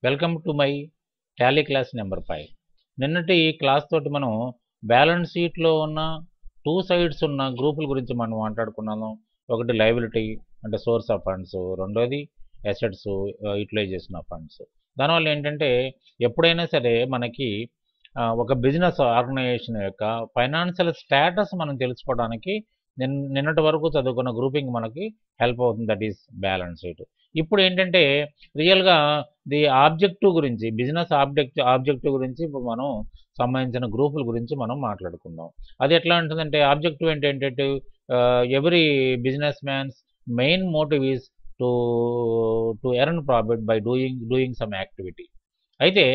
Welcome to my Tally class number 5. నిన్నటి class తోటి మనం బ్యాలెన్స్ షీట్లో ఉన్న టూ సైడ్స్ ఉన్న గ్రూపుల గురించి మనం మాట్లాడుకున్నాము. ఒకటి లయబిలిటీ అంటే సోర్స్ ఆఫ్ ఫండ్స్, రెండోది అసెట్స్ యూటిలైజేషన్ ఆఫ్ ఫండ్స్. దానివల్ల ఏంటంటే ఎప్పుడైనా సరే మనకి ఒక బిజినెస్ ఆర్గనైజేషన్ యొక్క ఫైనాన్షియల్ స్టేటస్ మనం తెలుసుకోవడానికి నిన్నటి వరకు చదువుకున్న గ్రూపింగ్ మనకి హెల్ప్ అవుతుంది. That is balance sheet. ఇప్పుడు ఏంటంటే రియల్గా ది ఆబ్జెక్టివ్ గురించి, బిజినెస్ ఆబ్జెక్టివ్ గురించి ఇప్పుడు మనం సంబంధించిన గ్రూపుల గురించి మనం మాట్లాడుకుందాం. అది ఎట్లా ఉంటుందంటే ఆబ్జెక్టివ్ ఏంటంటే every business man's main motive is to to earn profit by doing some activity. అయితే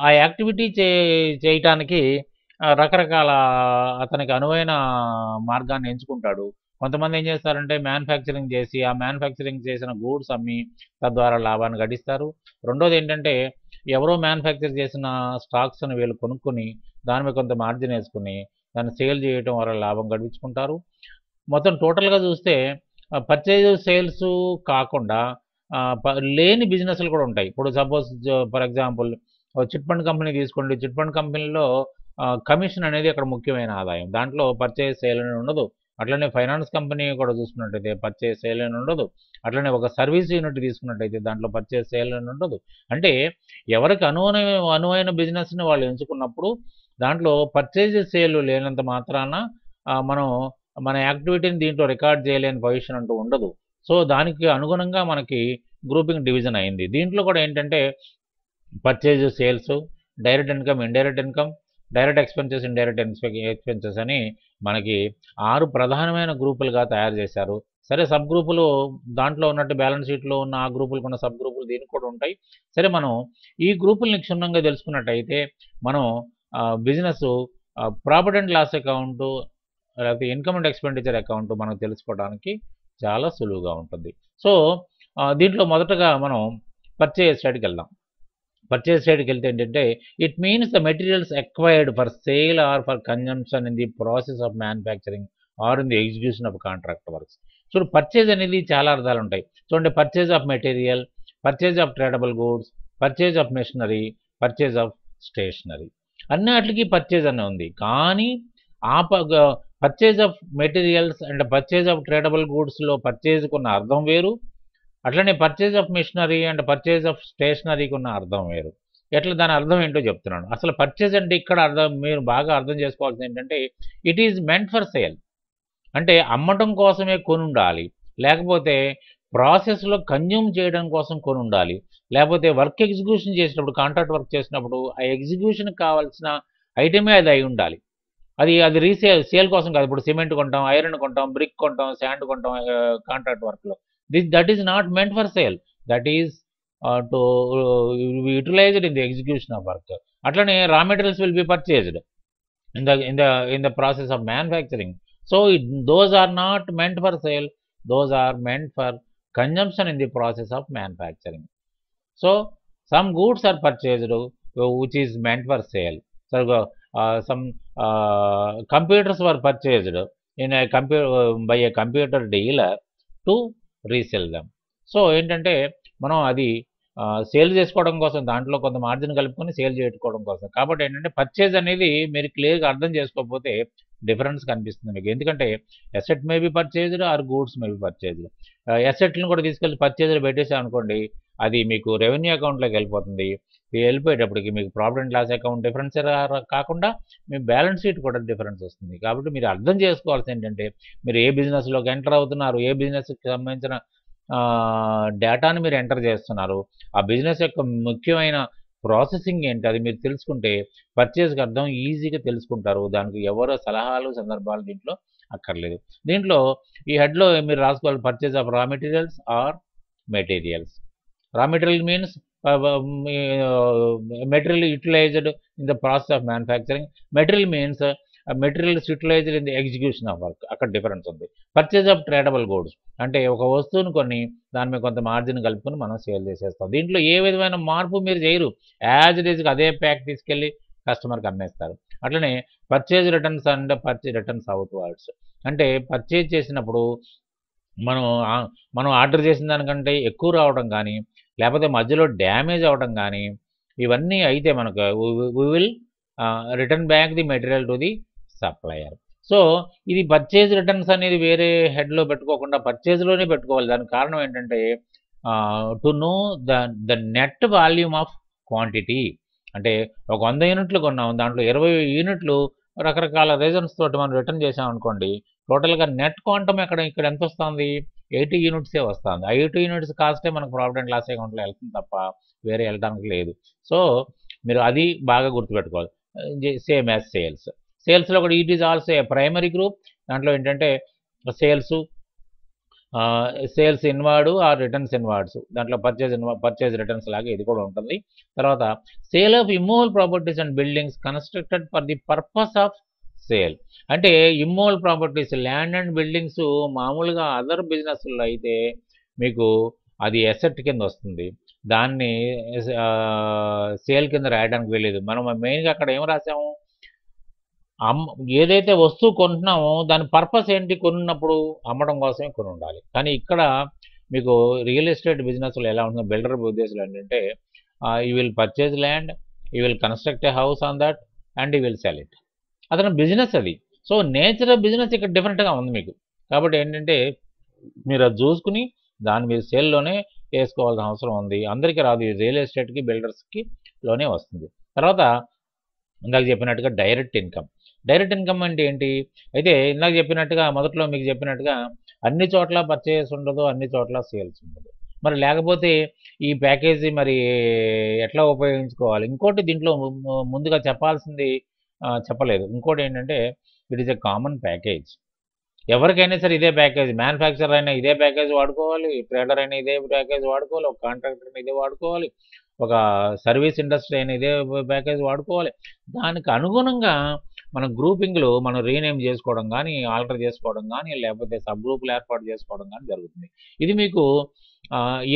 ఆ యాక్టివిటీ చేయటానికి రకరకాల అతనికి అనువైన మార్గాన్ని ఎంచుకుంటాడు. కొంతమంది ఏం చేస్తారంటే మ్యానుఫ్యాక్చరింగ్ చేసి ఆ మ్యానుఫ్యాక్చరింగ్ చేసిన గూడ్స్ అమ్మి తద్వారా లాభాన్ని గడిస్తారు. రెండోది ఏంటంటే ఎవరో మ్యానుఫ్యాక్చర్ చేసిన స్టాక్స్ని వీళ్ళు కొనుక్కొని దాని మీద కొంత మార్జిన్ వేసుకుని దాన్ని సేల్ చేయటం వల్ల లాభం గడించుకుంటారు. మొత్తం టోటల్గా చూస్తే పర్చేజ్ సేల్స్ కాకుండా లేని బిజినెస్లు కూడా ఉంటాయి. ఇప్పుడు suppose for example chit fund company తీసుకోండి. చిట్ ఫండ్ కంపెనీలో కమిషన్ అనేది అక్కడ ముఖ్యమైన ఆదాయం. దాంట్లో పర్చేజ్ సేల్ అని ఉండదు. అట్లనే ఫైనాన్స్ కంపెనీ కూడా చూసుకున్నట్టయితే పర్చేజ్ సేల్ అని ఉండదు. అట్లనే ఒక సర్వీస్ యూనిట్ తీసుకున్నట్టయితే దాంట్లో పర్చేజ్ సేల్ అని ఉండదు. అంటే ఎవరికి అనువైన బిజినెస్ని వాళ్ళు ఎంచుకున్నప్పుడు దాంట్లో పర్చేజ్ సేల్ లేనంత మాత్రాన మనం మన యాక్టివిటీని దీంట్లో రికార్డ్ చేయలేని పొజిషన్ అంటూ ఉండదు. సో దానికి అనుగుణంగా మనకి గ్రూపింగ్ డివిజన్ అయింది. దీంట్లో కూడా ఏంటంటే purchase sales, direct income, indirect income, direct expenses, indirect expenses అని మనకి 6 ప్రధానమైన గ్రూపులుగా తయారు చేశారు. సరే, సబ్ గ్రూపులు దాంట్లో ఉన్నట్టు బ్యాలెన్స్ షీట్లో ఉన్న ఆ గ్రూపులకు ఉన్న సబ్ గ్రూపులు దీనికి కూడా ఉంటాయి. సరే, మనం ఈ గ్రూపుల్ని క్షుణ్ణంగా తెలుసుకున్నట్టయితే మనం business profit and loss account లేకపోతే ఇన్కమ్ అండ్ ఎక్స్పెండిచర్ అకౌంట్ మనం తెలుసుకోవడానికి చాలా సులువుగా ఉంటుంది. సో దీంట్లో మొదటగా మనం పర్చేజ్ సైడ్కి వెళ్దాం. పర్చేజ్ సైడ్కి వెళ్తే ఏంటంటే it means the materials acquired for sale or for consumption in the process of manufacturing or in the execution of contract works. చూడండి, పర్చేజ్ అనేది చాలా అర్థాలు ఉంటాయి. చూడండి, purchase of material, purchase of tradable goods, purchase of machinery, purchase of stationery, అన్నిటికీ purchase అనే ఉంది. కానీ ఆ purchase of materials and purchase of tradable గూడ్స్లో పర్చేజ్కి ఉన్న అర్థం వేరు, అట్లనే purchase of machinery and purchase of స్టేషనరీకి ఉన్న అర్థం వేరు. ఎట్లా దాని అర్థం ఏంటో చెప్తున్నాను. అసలు పర్చేజ్ అంటే ఇక్కడ అర్థం మీరు బాగా అర్థం చేసుకోవాల్సింది ఏంటంటే it is meant for sale. అంటే అమ్మటం కోసమే కొని ఉండాలి, లేకపోతే ప్రాసెస్లో కన్జ్యూమ్ చేయడం కోసం కొని ఉండాలి, లేకపోతే వర్క్ ఎగ్జిక్యూషన్ చేసినప్పుడు కాంట్రాక్ట్ వర్క్ చేసినప్పుడు ఆ ఎగ్జిక్యూషన్కి కావాల్సిన ఐటమే అది అయి ఉండాలి. అది సేల్ కోసం కాదు. ఇప్పుడు సిమెంట్ కొంటాం, ఐరన్ కొంటాం, బ్రిక్ కొంటాం, శాండ్ కొంటాం కాంట్రాక్ట్ వర్క్లో. That is not meant for sale. That is to utilized in the execution of work. అట్లనే raw materials will be purchased in the process of manufacturing. So those are not meant for sale. Those are meant for consumption in the process of manufacturing. So some goods are purchased which is meant for sale. So some computers were purchased in a by a computer dealer to resell them. So ఏంటంటే మనం అది sale చేసుకోవడం కోసం దాంట్లో కొంత margin కలుపుకొని sale చేసుకోవడం కోసం. కాబట్టి ఏంటంటే పర్చేజ్ అనేది మీరు క్లియర్గా అర్థం చేసుకోకపోతే డిఫరెన్స్ కనిపిస్తుంది మీకు. ఎందుకంటే asset may be purchased or goods may be purchased. ఎసెట్లను కూడా తీసుకెళ్ళి పర్చేజ్లో పెట్టేసాం అనుకోండి, అది మీకు రెవెన్యూ అకౌంట్లోకి వెళ్ళిపోతుంది. వెళ్ళిపోయేటప్పటికి మీకు profit and loss account difference కాకుండా మీ బ్యాలెన్స్ షీట్ కూడా డిఫరెన్స్ వస్తుంది. కాబట్టి మీరు అర్థం చేసుకోవాల్సింది ఏంటంటే మీరు ఏ బిజినెస్లోకి ఎంటర్ అవుతున్నారు, ఏ బిజినెస్కి సంబంధించిన డేటాని మీరు ఎంటర్ చేస్తున్నారు, ఆ బిజినెస్ యొక్క ముఖ్యమైన ప్రాసెసింగ్ ఏంటి అది మీరు తెలుసుకుంటే పర్చేజ్కి అర్థం ఈజీగా తెలుసుకుంటారు. దానికి ఎవరో సలహాలు సందర్భాలు దీంట్లో అక్కర్లేదు. దీంట్లో ఈ హెడ్లో మీరు రాసుకోవాలి purchase of raw materials or materials. Raw material means material utilised in the process of manufacturing. Material means materials utilised in the execution of work. అక్కడ డిఫరెన్స్ ఉంది. పర్చేజ్ ఆఫ్ ట్రేడబుల్ గూడ్స్ అంటే ఒక వస్తువును కొన్ని దాని మీద కొంత మార్జిన్ కలుపుకొని మనం సేల్ చేసేస్తాం. దీంట్లో ఏ విధమైన మార్పు మీరు చేయరు. యాజ్ ఇట్ ఈజ్గా అదే ప్యాక్ తీసుకెళ్ళి కస్టమర్కి అమ్మేస్తారు. అట్లనే purchase returns and purchase returns out words అంటే పర్చేజ్ చేసినప్పుడు మనం ఆర్డర్ చేసిన దానికంటే ఎక్కువ రావడం కానీ లేకపోతే మధ్యలో డ్యామేజ్ అవ్వడం కానీ ఇవన్నీ అయితే మనకు we will return back the material to the supplier. So ఇది పర్చేజ్ రిటర్న్స్ అనేది వేరే హెడ్లో పెట్టుకోకుండా పర్చేజ్లోనే పెట్టుకోవాలి. దానికి కారణం ఏంటంటే to know the net volume of quantity. అంటే ఒక 100 యూనిట్లు కొన్నాం, దాంట్లో 20 యూనిట్లు రకరకాల రీజన్స్ తోటి మనం రిటర్న్ చేసాం అనుకోండి, టోటల్గా నెట్ క్వాంటమ్ ఇక్కడ ఎంత వస్తుంది? 80 యూనిట్సే వస్తుంది. ఆ 80 యూనిట్స్ కాస్టే మనకు ప్రాఫిట్ అండ్ లాస్ అకౌంట్లో వెళ్తుంది తప్ప వేరే వెళ్ళడానికి లేదు. సో మీరు అది బాగా గుర్తుపెట్టుకోవాలి. సేమ్ యాజ్ సేల్స్లో కూడా it is also a primary group. దాంట్లో ఏంటంటే sales inward or returns inwards, దాంట్లో పర్చేజ్ రిటర్న్స్ లాగా ఇది కూడా ఉంటుంది. తర్వాత sale of immovable properties and buildings constructed for the purpose of sale. అంటే immovable properties, land and buildings మామూలుగా అదర్ బిజినెస్లో అయితే మీకు అది ఎసెట్ కింద వస్తుంది, దాన్ని సేల్ కింద రాయడానికి వెళ్ళేది. మనం మెయిన్గా అక్కడ ఏం రాసాము, ఏదైతే వస్తువు కొంటున్నామో దాని పర్పస్ ఏంటి, కొన్నప్పుడు అమ్మడం కోసమే కొని ఉండాలి. కానీ ఇక్కడ మీకు రియల్ ఎస్టేట్ బిజినెస్లో ఎలా ఉంటుందో బిల్డర్ ఉద్దేశాలు ఏంటంటే you will purchase land, you will construct a house on that and you will sell it. అతను బిజినెస్ అది. సో నేచర్ ఆఫ్ బిజినెస్ ఇక్కడ డిఫరెంట్గా ఉంది మీకు. కాబట్టి ఏంటంటే మీరు అది చూసుకుని దాని మీద సేల్లోనే వేసుకోవాల్సిన అవసరం ఉంది. అందరికీ రాదు, రియల్ ఎస్టేట్కి బిల్డర్స్కి లోనే వస్తుంది. తర్వాత ఇందాక చెప్పినట్టుగా డైరెక్ట్ ఇన్కమ్. డైరెక్ట్ ఇన్కమ్ అంటే ఏంటి? అయితే ఇందాక చెప్పినట్టుగా మొదట్లో మీకు చెప్పినట్టుగా అన్ని చోట్ల పర్చేస్ ఉండదు, అన్ని చోట్ల సేల్స్ ఉండదు. మరి లేకపోతే ఈ ప్యాకేజీ మరి ఎట్లా ఉపయోగించుకోవాలి? ఇంకోటి దీంట్లో ముందుగా చెప్పాల్సింది చెప్పలేదు. ఇంకోటి ఏంటంటే it is a common package. ఎవరికైనా సరే ఇదే ప్యాకేజ్, మ్యానుఫ్యాక్చరర్ అయినా ఇదే ప్యాకేజ్ వాడుకోవాలి, ట్రేడర్ అయినా ఇదే ప్యాకేజ్ వాడుకోవాలి, ఒక కాంట్రాక్టర్ అయినా ఇదే వాడుకోవాలి, ఒక సర్వీస్ ఇండస్ట్రీ అయినా ఇదే ప్యాకేజ్ వాడుకోవాలి. దానికి అనుగుణంగా మన గ్రూపింగ్లు మనం రీనేమ్ చేసుకోవడం కానీ, ఆల్టర్ చేసుకోవడం కానీ, లేకపోతే సబ్ గ్రూపులు ఏర్పాటు చేసుకోవడం కానీ జరుగుతుంది. ఇది మీకు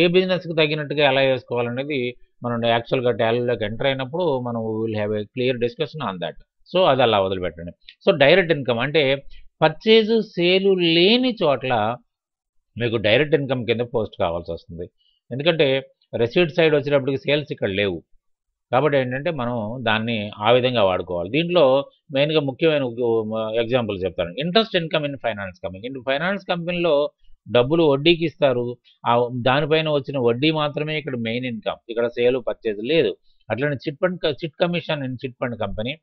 ఏ బిజినెస్కి తగినట్టుగా ఎలా చేసుకోవాలనేది మనం యాక్చువల్గా టాలీలోకి ఎంటర్ అయినప్పుడు మనం will have a clear discussion on that. So అది అలా వదిలిపెట్టండి. సో డైరెక్ట్ ఇన్కమ్ అంటే పర్చేజు సేలు లేని చోట్ల మీకు డైరెక్ట్ ఇన్కమ్ కింద పోస్ట్ కావాల్సి వస్తుంది. ఎందుకంటే రెసీట్ సైడ్ వచ్చేటప్పటికి సేల్స్ ఇక్కడ లేవు. కాబట్టి ఏంటంటే మనం దాన్ని ఆ విధంగా వాడుకోవాలి. దీంట్లో మెయిన్గా ముఖ్యమైన ఎగ్జాంపుల్ చెప్తాను. Interest income in finance company. Finance కంపెనీలో డబ్బులు వడ్డీకి ఇస్తారు, దానిపైన వచ్చిన వడ్డీ మాత్రమే ఇక్కడ మెయిన్ ఇన్కమ్. ఇక్కడ సేలు పర్చేజ్ లేదు. అట్లనే chit commission in chit fund company,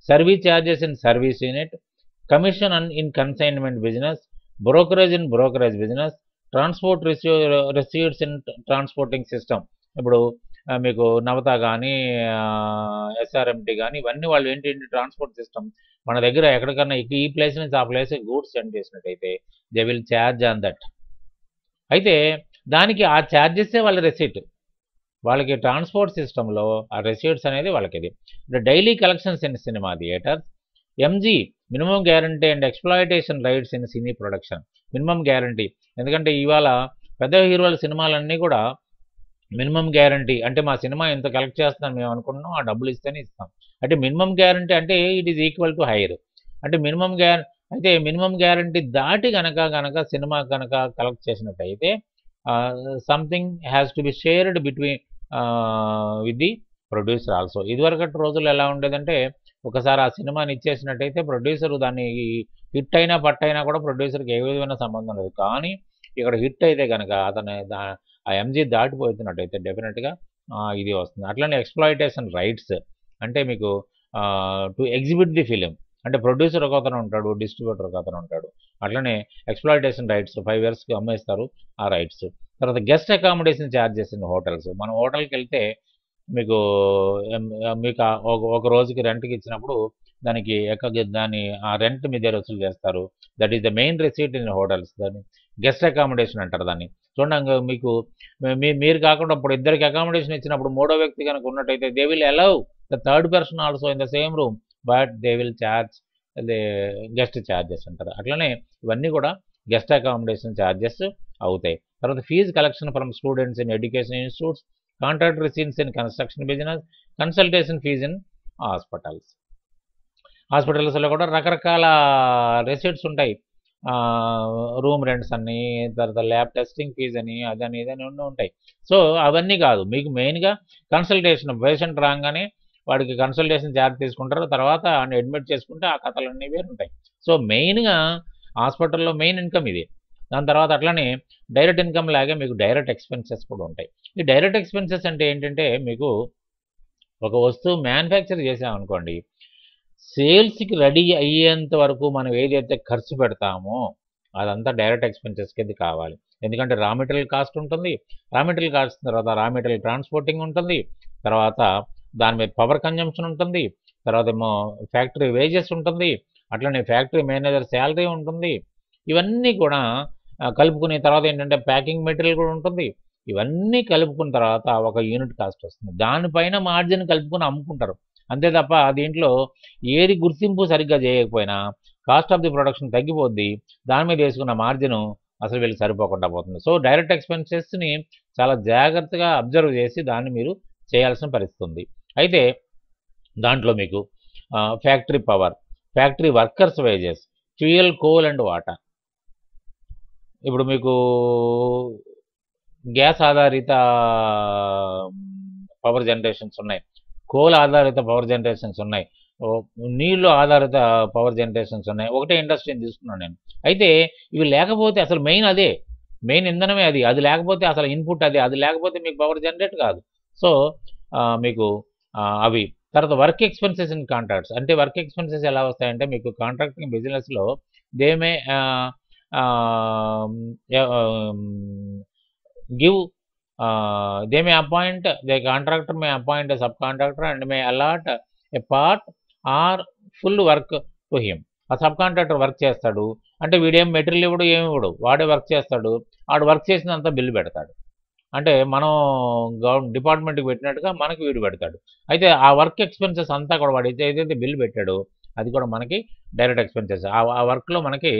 service charges in service unit, commission in consignment business, brokerage in brokerage business, transport receipts in transporting system. ఇప్పుడు మీకు నవత కానీ ఎస్ఆర్ఎంటీ కానీ ఇవన్నీ వాళ్ళు ఏంటి ట్రాన్స్పోర్ట్ సిస్టమ్. మన దగ్గర ఎక్కడికన్నా ఈ ప్లేస్ నుంచి ఆ ప్లేస్ గూడ్స్ సెండ్ చేసినట్టయితే they will charge on that. అయితే దానికి ఆ ఛార్జెసే వాళ్ళ రెసీట్. వాళ్ళకి ట్రాన్స్పోర్ట్ సిస్టంలో ఆ రెసీట్స్ అనేది వాళ్ళకి ఇది. Daily collections in cinema theatres, MG minimum guarantee and exploitation rights in cine production. Minimum guarantee, ఎందుకంటే ఇవాళ పెద్ద హీరోల సినిమాలన్నీ కూడా మినిమం గ్యారంటీ అంటే మా సినిమా ఎంత కలెక్ట్ చేస్తున్నాం మేము అనుకుంటున్నాం, ఆ డబ్బులు ఇస్తేనే ఇస్తాం. అంటే మినిమం గ్యారంటీ అంటే it is equal to hire. అంటే మినిమం గ్యారంటీ దాటి కనుక సినిమా కనుక కలెక్ట్ చేసినట్టయితే something has to be shared between with the producer also. ఇదివరకటి రోజుల్లో ఎలా ఉండేదంటే ఒకసారి ఆ సినిమాని ఇచ్చేసినట్టయితే ప్రొడ్యూసర్ దాన్ని హిట్ అయినా పట్టైనా కూడా ప్రొడ్యూసర్కి ఏ విధమైన సంబంధం లేదు. కానీ ఇక్కడ హిట్ అయితే కనుక అతను ఆ ఎంజీ దాటిపోతున్నట్టయితే డెఫినెట్గా ఇది వస్తుంది. అట్లనే ఎక్స్ప్లాయిటేషన్ రైట్స్ అంటే మీకు టు ఎగ్జిబిట్ ది ఫిలిం, అంటే ప్రొడ్యూసర్ ఒక అతను ఉంటాడు, డిస్ట్రిబ్యూటర్ ఒక అతను ఉంటాడు. అట్లనే ఎక్స్ప్లాయిటేషన్ రైట్స్ 5 yearsకి అమ్మేస్తారు ఆ రైట్స్. తర్వాత guest accommodation charges in hotels. మనం హోటల్కి వెళ్తే మీకు ఒక రోజుకి రెంట్కి ఇచ్చినప్పుడు దాని ఆ రెంట్ మీ దగ్గర వసూలు చేస్తారు. That is the main receipt in hotels. దాన్ని గెస్ట్ అకామిడేషన్ అంటారు దాన్ని. చూడండి మీకు మీరు కాకుండా ఇప్పుడు ఇద్దరికి అకామిడేషన్ ఇచ్చినప్పుడు మూడో వ్యక్తి కనుక ఉన్నట్టయితే they will allow the third person also in the same room, but they will charge guest charges అంటారు. అట్లనే ఇవన్నీ కూడా గెస్ట్ అకామిడేషన్ ఛార్జెస్ అవుతాయి. తర్వాత fee collection from students in education institutes, contract receipts in construction business, consultation fee in హాస్పిటల్స్లో కూడా రకరకాల రెసిట్స్ ఉంటాయి. రూమ్ రెంట్స్ అని, తర్వాత ల్యాబ్ టెస్టింగ్ ఫీజ్ అని, అదని ఇదని ఉంటాయి. సో అవన్నీ కాదు, మీకు మెయిన్గా కన్సల్టేషన్. పేషెంట్ రాగానే వాడికి కన్సల్టేషన్ ఛార్జ్ తీసుకుంటారు, తర్వాత అడ్మిట్ చేసుకుంటే ఆ కథలన్నీ వేరు ఉంటాయి. సో మెయిన్గా హాస్పిటల్లో మెయిన్ ఇన్కమ్ ఇది. దాని తర్వాత అట్లనే డైరెక్ట్ ఇన్కమ్ లాగే మీకు డైరెక్ట్ ఎక్స్పెన్సెస్ కూడా ఉంటాయి. ఈ డైరెక్ట్ ఎక్స్పెన్సెస్ అంటే ఏంటంటే, మీకు ఒక వస్తువు మ్యానుఫ్యాక్చర్ చేసామనుకోండి, సేల్స్కి రెడీ అయ్యేంత వరకు మనం ఏదైతే ఖర్చు పెడతామో అదంతా డైరెక్ట్ ఎక్స్పెన్సెస్ కింద కావాలి. ఎందుకంటే రా మెటీరియల్ కాస్ట్ ఉంటుంది, రా మెటీరియల్ కాస్ట్ తర్వాత రా మెటీరియల్ ట్రాన్స్పోర్టింగ్ ఉంటుంది, తర్వాత దాని మీద పవర్ కన్జంప్షన్ ఉంటుంది, తర్వాత ఏమో ఫ్యాక్టరీ వేజెస్ ఉంటుంది, అట్లనే ఫ్యాక్టరీ మేనేజర్ శాలరీ ఉంటుంది. ఇవన్నీ కూడా కలుపుకునే తర్వాత ఏంటంటే ప్యాకింగ్ మెటీరియల్ కూడా ఉంటుంది. ఇవన్నీ కలుపుకున్న తర్వాత ఒక యూనిట్ కాస్ట్ వస్తుంది. దానిపైన మార్జిన్ కలుపుకొని అమ్ముకుంటారు. అంతే తప్ప దీంట్లో ఏది గుర్తింపు సరిగ్గా చేయకపోయినా కాస్ట్ ఆఫ్ ది ప్రొడక్షన్ తగ్గిపోద్ది. దాని మీద వేసుకున్న మార్జిన్ అసలు వీళ్ళకి సరిపోకుండా పోతుంది. సో డైరెక్ట్ ఎక్స్పెన్సెస్ని చాలా జాగ్రత్తగా అబ్జర్వ్ చేసి దాన్ని మీరు చేయాల్సిన పరిస్థితి ఉంది. అయితే దాంట్లో మీకు factory power, factory workers wages, fuel, coal and water. ఇప్పుడు మీకు గ్యాస్ ఆధారిత పవర్ జనరేషన్స్ ఉన్నాయి, కోల్ ఆధారిత పవర్ జనరేషన్స్ ఉన్నాయి, నీళ్లు ఆధారిత పవర్ జనరేషన్స్ ఉన్నాయి. ఒకటే ఇండస్ట్రీని తీసుకున్నాను నేను. అయితే ఇవి లేకపోతే అసలు మెయిన్ అదే, మెయిన్ ఇంధనమే అది. అది లేకపోతే అసలు ఇన్పుట్ అదే, అది లేకపోతే మీకు పవర్ జనరేట్ కాదు. సో మీకు అవి. తర్వాత వర్క్ ఎక్స్పెన్సెస్ ఇన్ కాంట్రాక్ట్స్. అంటే వర్క్ ఎక్స్పెన్సెస్ ఎలా వస్తాయంటే, మీకు కాంట్రాక్టింగ్ బిజినెస్లో దేమే give they may appoint, the contractor may appoint a subcontractor and may allot a part or full work to him. ఆ సబ్ కాంట్రాక్టర్ వర్క్ చేస్తాడు అంటే వీడేం మెటీరియల్ ఇవ్వడు, ఏమి ఇవ్వడు, వాడే వర్క్ చేస్తాడు. వాడు వర్క్ చేసినంత బిల్లు పెడతాడు. అంటే మనం డిపార్ట్మెంట్కి పెట్టినట్టుగా మనకి వీడు పెడతాడు. అయితే ఆ వర్క్ ఎక్స్పెన్సెస్ అంతా కూడా వాడు ఏదైతే బిల్లు పెట్టాడో అది కూడా మనకి డైరెక్ట్ ఎక్స్పెన్సెస్. ఆ వర్క్లో మనకి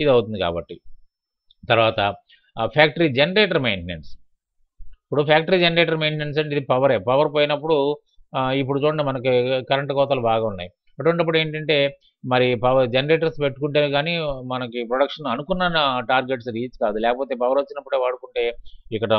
ఇది అవుతుంది కాబట్టి. తర్వాత ఫ్యాక్టరీ జనరేటర్ మెయింటెనెన్స్. ఇప్పుడు ఫ్యాక్టరీ జనరేటర్ మెయింటెనెన్స్ అంటే ఇది పవరే. పవర్ పోయినప్పుడు ఇప్పుడు చూడండి మనకి కరెంటు కోతలు బాగా ఉన్నాయి. అటువంటిప్పుడు ఏంటంటే మరి పవర్ జనరేటర్స్ పెట్టుకుంటే కానీ మనకి ప్రొడక్షన్ అనుకున్న టార్గెట్స్ రీచ్ కాదు. లేకపోతే పవర్ వచ్చినప్పుడే వాడుకుంటే ఇక్కడ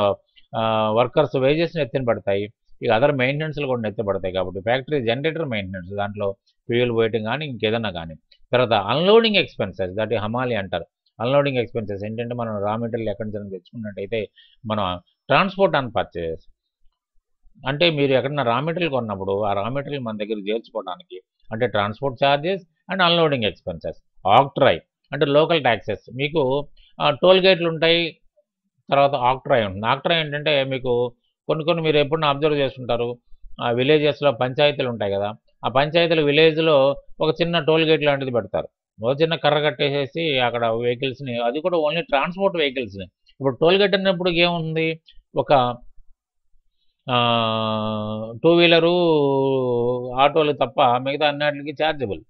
వర్కర్స్ వేజెస్ని ఎత్తిన పడతాయి, ఇక అదర్ మెయింటెనెన్స్లు కూడా ఎత్తపడతాయి. కాబట్టి ఫ్యాక్టరీ జనరేటర్ మెయింటెనెన్స్, దాంట్లో ఫ్యూయల్ పోయటం కానీ ఇంకేదన్నా కానీ. తర్వాత అన్లోడింగ్ ఎక్స్పెన్సెస్, దట్ హమాలి అంటారు. అన్లోడింగ్ ఎక్స్పెన్సెస్ ఏంటంటే మనం రా మెటీరియల్ ఎక్కడి నుంచి తెచ్చుకున్నట్టయితే మనం ట్రాన్స్పోర్ట్ అండ్ పర్చేస్. అంటే మీరు ఎక్కడన్నా రా మెటీరియల్ కొన్నప్పుడు ఆ రా మెటీరియల్ మన దగ్గర చేర్చుకోవడానికి అంటే transport charges and unloading expenses. Octroi అంటే లోకల్ ట్యాక్సెస్. మీకు టోల్ గేట్లు ఉంటాయి, తర్వాత ఆక్ట్రాయ్ ఉంటుంది. ఆక్ట్రాయ్ ఏంటంటే మీకు కొన్ని మీరు ఎప్పుడన్నా అబ్జర్వ్ చేస్తుంటారు, విలేజెస్లో పంచాయతీలు ఉంటాయి కదా, ఆ పంచాయతీల విలేజ్లో ఒక చిన్న టోల్ గేట్ లాంటిది పెడతారు. ఒక చిన్న కర్ర కట్టేసేసి అక్కడ వెహికల్స్ని, అది కూడా ఓన్లీ ట్రాన్స్పోర్ట్ వెహికల్స్ని. ఇప్పుడు టోల్ గేట్ అన్నప్పుడు ఏముంది, ఒక టూ వీలరు ఆటోలు తప్ప మిగతా అన్నిటికి ఛార్జబుల్.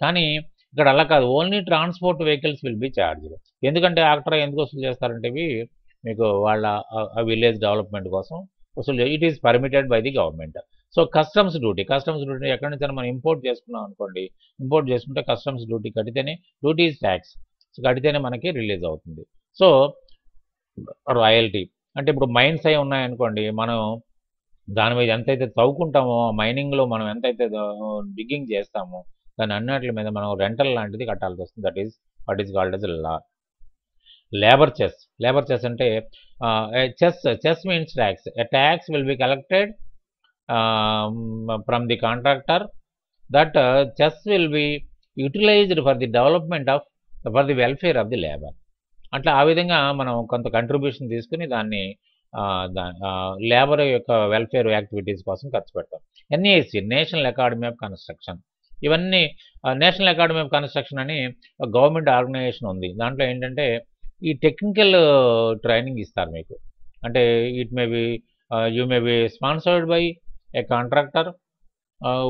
కానీ ఇక్కడ అలా కాదు, only transport vehicles will be charged. ఎందుకంటే ఆక్ట్రా ఎందుకు వసూలు చేస్తారంటే ఇవి మీకు వాళ్ళ విలేజ్ డెవలప్మెంట్ కోసం వసూలు. It is permitted by the government. So customs duty ఎక్కడి నుంచి మనం ఇంపోర్ట్ చేసుకున్నాం అనుకోండి, ఇంపోర్ట్ చేసుకుంటే కస్టమ్స్ డ్యూటీ కడితేనే, డ్యూటీస్ ట్యాక్స్ కడితేనే మనకి రిలీజ్ అవుతుంది. సో రాయల్టీ అంటే ఇప్పుడు మైన్స్ అయి ఉన్నాయనుకోండి, మనం దాని మీద ఎంతైతే తవ్వుకుంటామో, మైనింగ్లో మనం ఎంతైతే డిగ్గింగ్ చేస్తామో దాని అన్నిటి మీద మనం రెంటల్ లాంటిది కట్టాల్సి వస్తుంది. That is what is called as law. Labour cess అంటే cess means tax. A tax will be collected from the contractor, that cess will be utilized for the development of, for the welfare of the labour. అట్లా ఆ విధంగా మనం కొంత contribution తీసుకుని దాన్ని labour యొక్క welfare activities కోసం ఖర్చు పెడతాం. NAC national academy of construction. ఇవన్నీ నేషనల్ అకాడమీ ఆఫ్ కన్స్ట్రక్షన్ అని గవర్నమెంట్ ఆర్గనైజేషన్ ఉంది. దాంట్లో ఏంటంటే ఈ టెక్నికల్ ట్రైనింగ్ ఇస్తారు మీకు. అంటే it may be you may be sponsored by a contractor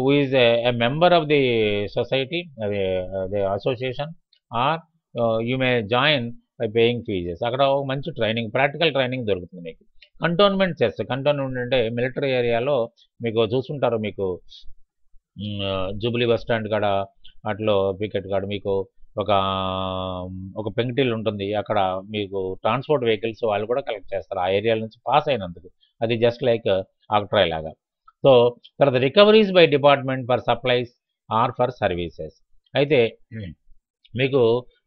who is a member of the society, the association, or you may join by paying fees. అక్కడ ఒక మంచి ట్రైనింగ్, ప్రాక్టికల్ ట్రైనింగ్ దొరుకుతుంది మీకు. Cantonment cess. Cantonment అంటే military ఏరియాలో మీకు చూసుకుంటారు, మీకు జూబ్లీ బస్ స్టాండ్ కాడ, అట్లో పికెట్ కాడ మీకు ఒక పెంకుటిల్లు ఉంటుంది, అక్కడ మీకు ట్రాన్స్పోర్ట్ వెహికల్స్ వాళ్ళు కూడా కలెక్ట్ చేస్తారు ఆ ఏరియాల నుంచి పాస్ అయినందుకు. అది జస్ట్ లైక్ ఆక్ట్రాయ్ లాగా. సో తర్వాత recoveries by department for supplies or for services. అయితే మీకు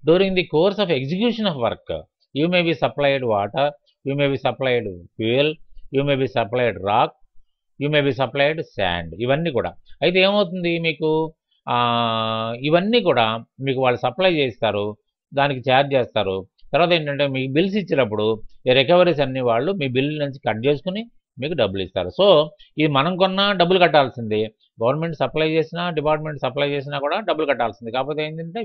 during the course of execution of work you may be supplied water, you may be supplied fuel, you may be supplied rock, you may be supplied sand. ఇవన్నీ కూడా అయితే ఏమవుతుంది మీకు ఇవన్నీ కూడా మీకు వాళ్ళు సప్లై చేస్తారు, దానికి ఛార్జ్ చేస్తారు. తర్వాత ఏంటంటే మీకు బిల్స్ ఇచ్చినప్పుడు ఈ రికవరీస్ అన్ని వాళ్ళు మీ బిల్ నుంచి కట్ చేసుకుని మీకు డబ్బులు ఇస్తారు. సో ఇది మనం కొన్నా డబ్బులు కట్టాల్సిందే, గవర్నమెంట్ సప్లై చేసినా డిపార్ట్మెంట్ సప్లై చేసినా కూడా డబ్బులు కట్టాల్సిందే. కాకపోతే ఏంటంటే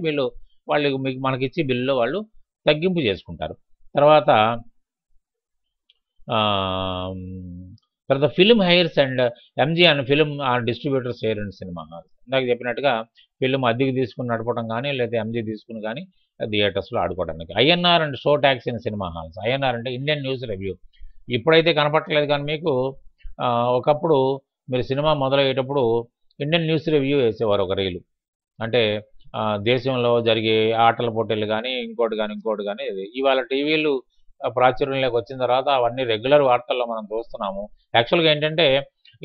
వాళ్ళు మీకు మనకిచ్చి బిల్లులో వాళ్ళు తగ్గింపు చేసుకుంటారు. తర్వాత film hires and MG and film distributors hire and cinema halls. ఇందాక చెప్పినట్టుగా ఫిల్మ్ అద్దెకి తీసుకుని నడపడం కానీ లేదా ఎంజీ తీసుకుని కానీ థియేటర్స్లో ఆడుకోవడానికి. INR and show tax in cinema halls. INR అంటే ఇండియన్ న్యూస్ రివ్యూ. ఇప్పుడైతే కనపట్టలేదు కానీ మీకు ఒకప్పుడు మీరు సినిమా మొదలయ్యేటప్పుడు ఇండియన్ న్యూస్ రివ్యూ వేసేవారు ఒక రీలు. అంటే దేశంలో జరిగే ఆటల పోటీలు కానీ ఇంకోటి కానీ ఇవాళ టీవీలు ప్రాచుర్యంలోకి వచ్చిన తర్వాత అవన్నీ రెగ్యులర్ వార్తల్లో మనం చూస్తున్నాము. యాక్చువల్గా ఏంటంటే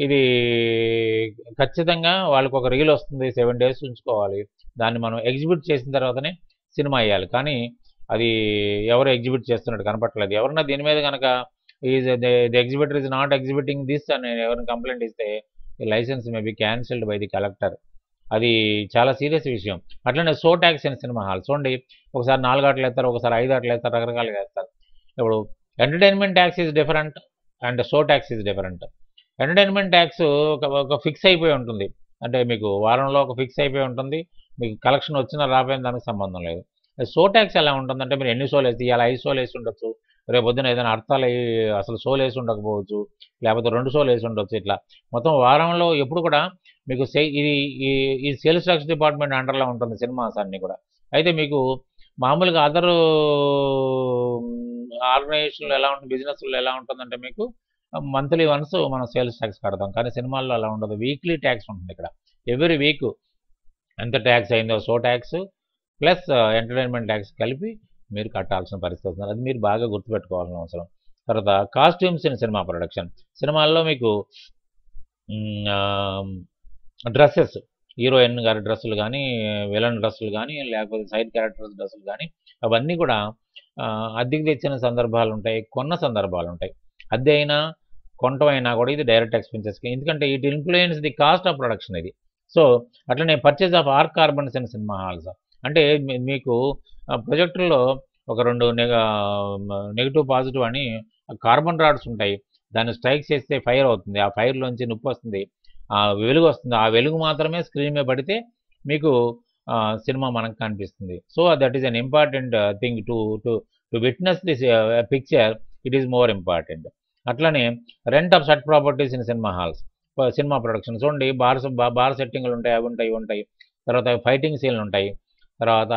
ఇది ఖచ్చితంగా వాళ్ళకి ఒక రీల్ వస్తుంది, 7 days ఉంచుకోవాలి, దాన్ని మనం ఎగ్జిబిట్ చేసిన తర్వాతనే సినిమా వేయాలి. కానీ అది ఎవరు ఎగ్జిబిట్ చేస్తున్నట్టు కనపట్లేదు. ఎవరన్నా దీని మీద కనుక the exhibitor is not exhibiting this అని ఎవరైనా కంప్లైంట్ ఇస్తే licence may be cancelled by the collector. అది చాలా సీరియస్ విషయం. అట్లనే show tax in cinema hall. చూడండి, ఒకసారి 4 ఆటలు వేస్తారు, ఒకసారి 5 ఆటలు వేస్తారు, రకరకాలుగా వేస్తారు. ఇప్పుడు entertainment tax is different and show tax is different. Entertainment tax ఒక ఫిక్స్ అయిపోయి ఉంటుంది, అంటే మీకు వారంలో ఒక ఫిక్స్ అయిపోయి ఉంటుంది, మీకు కలెక్షన్ వచ్చినా రాపోయిన దానికి సంబంధం లేదు. షో ట్యాక్స్ ఎలా ఉంటుందంటే మీరు ఎన్ని షోలు వేసి, ఇలా 5 షోలు వేసి ఉండొచ్చు, రేపు పొద్దున ఏదైనా అర్థాలు అసలు షోలు వేసి ఉండకపోవచ్చు, లేకపోతే 2 షోలు వేసి ఉండొచ్చు. ఇట్లా మొత్తం వారంలో ఎప్పుడు కూడా మీకు ఈ సేల్స్ ట్యాక్స్ డిపార్ట్మెంట్ అండర్లో ఉంటుంది సినిమాస్ అన్నీ కూడా. అయితే మీకు మామూలుగా అదర్ ఆర్గనైజేషన్లో ఎలా ఉంటుంది, బిజినెస్లో ఎలా ఉంటుందంటే మీకు మంత్లీ వన్స్ మనం సేల్స్ ట్యాక్స్ కడతాం. కానీ సినిమాల్లో అలా ఉండదు, వీక్లీ ట్యాక్స్ ఉంటుంది. ఇక్కడ ఎవ్రీ వీక్ ఎంత ట్యాక్స్ అయిందో show tax plus entertainment tax కలిపి మీరు కట్టాల్సిన పరిస్థితి వస్తుంది. అది మీరు బాగా గుర్తుపెట్టుకోవాల్సిన అవసరం. తర్వాత కాస్ట్యూమ్స్ ఇన్ సినిమా ప్రొడక్షన్. సినిమాల్లో మీకు డ్రెస్సెస్, హీరోయిన్ గారి డ్రెస్సులు కానీ, విలన్ డ్రెస్సులు కానీ, లేకపోతే సైడ్ క్యారెక్టర్స్ డ్రెస్సులు కానీ, అవన్నీ కూడా అద్దెకి తెచ్చిన సందర్భాలు ఉంటాయి, కొన్న సందర్భాలు ఉంటాయి. అద్దె అయినా కొనటం అయినా కూడా ఇది డైరెక్ట్ ఎక్స్పెన్సెస్కి, ఎందుకంటే it influence the cost of production ఇది. సో అట్లనే purchase of arc carbons in cinema halls. అంటే మీకు ప్రొజెక్టర్లో ఒక 2 నెగిటివ్ పాజిటివ్ అని కార్బన్ రాడ్స్ ఉంటాయి, దాన్ని స్ట్రైక్ చేస్తే ఫైర్ అవుతుంది, ఆ ఫైర్లోంచి నిప్పు వస్తుంది, ఆ వెలుగు వస్తుంది, ఆ వెలుగు మాత్రమే స్క్రీన్ మీద పడితే మీకు సినిమా మనకు కనిపిస్తుంది. So that is an important thing to witness this picture, it is more important. అట్లనే rent of set properties in cinema halls. Cinema production చూడండి, బార్ సెట్టింగ్లు ఉంటాయి, అవి ఉంటాయి. తర్వాత ఫైటింగ్ సీన్లు ఉంటాయి. తర్వాత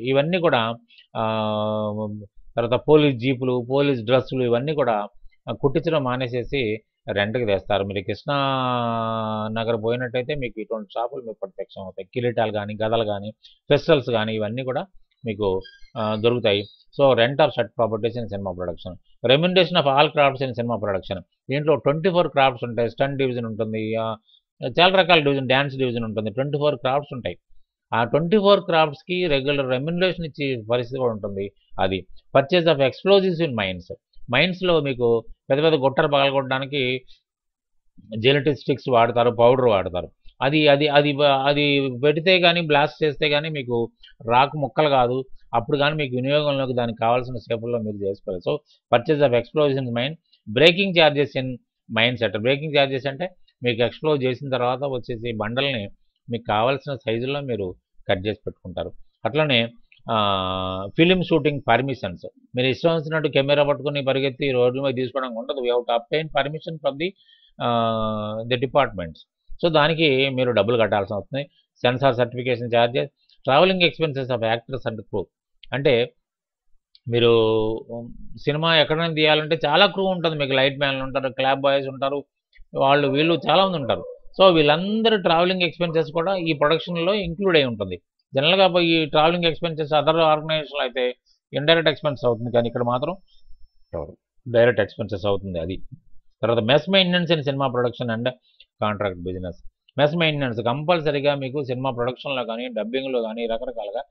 ఇవన్నీ కూడా తర్వాత పోలీస్ జీపులు, పోలీస్ డ్రెస్సులు, ఇవన్నీ కూడా కుట్టించడం మానేసేసి రెంట్కి తెస్తారు. మీరు కృష్ణా నగర్ పోయినట్టయితే మీకు ఇటువంటి షాపులు మీకు ప్రత్యక్షం అవుతాయి. కిరీటాలు కానీ, గదలు కానీ, ఫెస్టివల్స్ కానీ, ఇవన్నీ కూడా మీకు దొరుకుతాయి. So rent of set properties in cinema production. Remuneration of all crafts in cinema production. దీంట్లో 24 క్రాఫ్ట్స్ ఉంటాయి. స్టంట్ డివిజన్ ఉంటుంది, చాలా రకాల డివిజన్, డ్యాన్స్ డివిజన్ ఉంటుంది, 24 క్రాఫ్ట్స్ ఉంటాయి. ఆ 24 క్రాఫ్ట్స్కి రెగ్యులర్ రెమ్యునరేషన్ ఇచ్చే పరిస్థితి కూడా ఉంటుంది. అది purchase of explosives in mines. మైన్స్లో మీకు పెద్ద పెద్ద గుట్టలు పగలగొట్టడానికి జెలటిన్ స్టిక్స్ వాడతారు, పౌడర్ వాడతారు. అది అది అది అది పెడితే కానీ, బ్లాస్ట్ చేస్తే కానీ మీకు రాక్ ముక్కలు కాదు, అప్పుడు కానీ మీకు వినియోగంలోకి దానికి కావాల్సిన సేపుల్లో మీరు చేసుకోవాలి. So purchase of explosion mine. Breaking charges in mine set. Breaking charges అంటే మీకు ఎక్స్ప్లోజ్ చేసిన తర్వాత వచ్చేసి బండల్ని మీకు కావాల్సిన సైజుల్లో మీరు కట్ చేసి పెట్టుకుంటారు. అట్లనే ఫిలిం షూటింగ్ పర్మిషన్స్. మీరు ఇష్టం వచ్చినట్టు కెమెరా పట్టుకుని పరిగెత్తి రోడ్డు మీద తీసుకోవడానికి ఉండదు. We have to obtain permission from the departments. So దానికి మీరు డబ్బులు కట్టాల్సి వస్తుంది. Censor certification charges. Travelling expenses of actors and crew. అంటే మీరు సినిమా ఎక్కడైనా తీయాలంటే చాలా క్రూ ఉంటుంది, మీకు లైట్ మ్యాన్లు ఉంటారు, క్లాబ్ బాయ్స్ ఉంటారు, వీళ్ళు చాలామంది ఉంటారు. సో వీళ్ళందరూ ట్రావెలింగ్ ఎక్స్పెన్సెస్ కూడా ఈ ప్రొడక్షన్లో ఇంక్లూడ్ అయి ఉంటుంది. జనరల్గా ఈ ట్రావెలింగ్ ఎక్స్పెన్సెస్ అదర్ ఆర్గనైజేషన్లో అయితే ఇండైరెక్ట్ ఎక్స్పెన్స్ అవుతుంది, కానీ ఇక్కడ మాత్రం డైరెక్ట్ ఎక్స్పెన్సెస్ అవుతుంది అది. తర్వాత mess maintenance in cinema production and contract business. Mess maintenance కంపల్సరీగా మీకు సినిమా ప్రొడక్షన్లో కానీ డబ్బింగ్లో కానీ రకరకాలుగా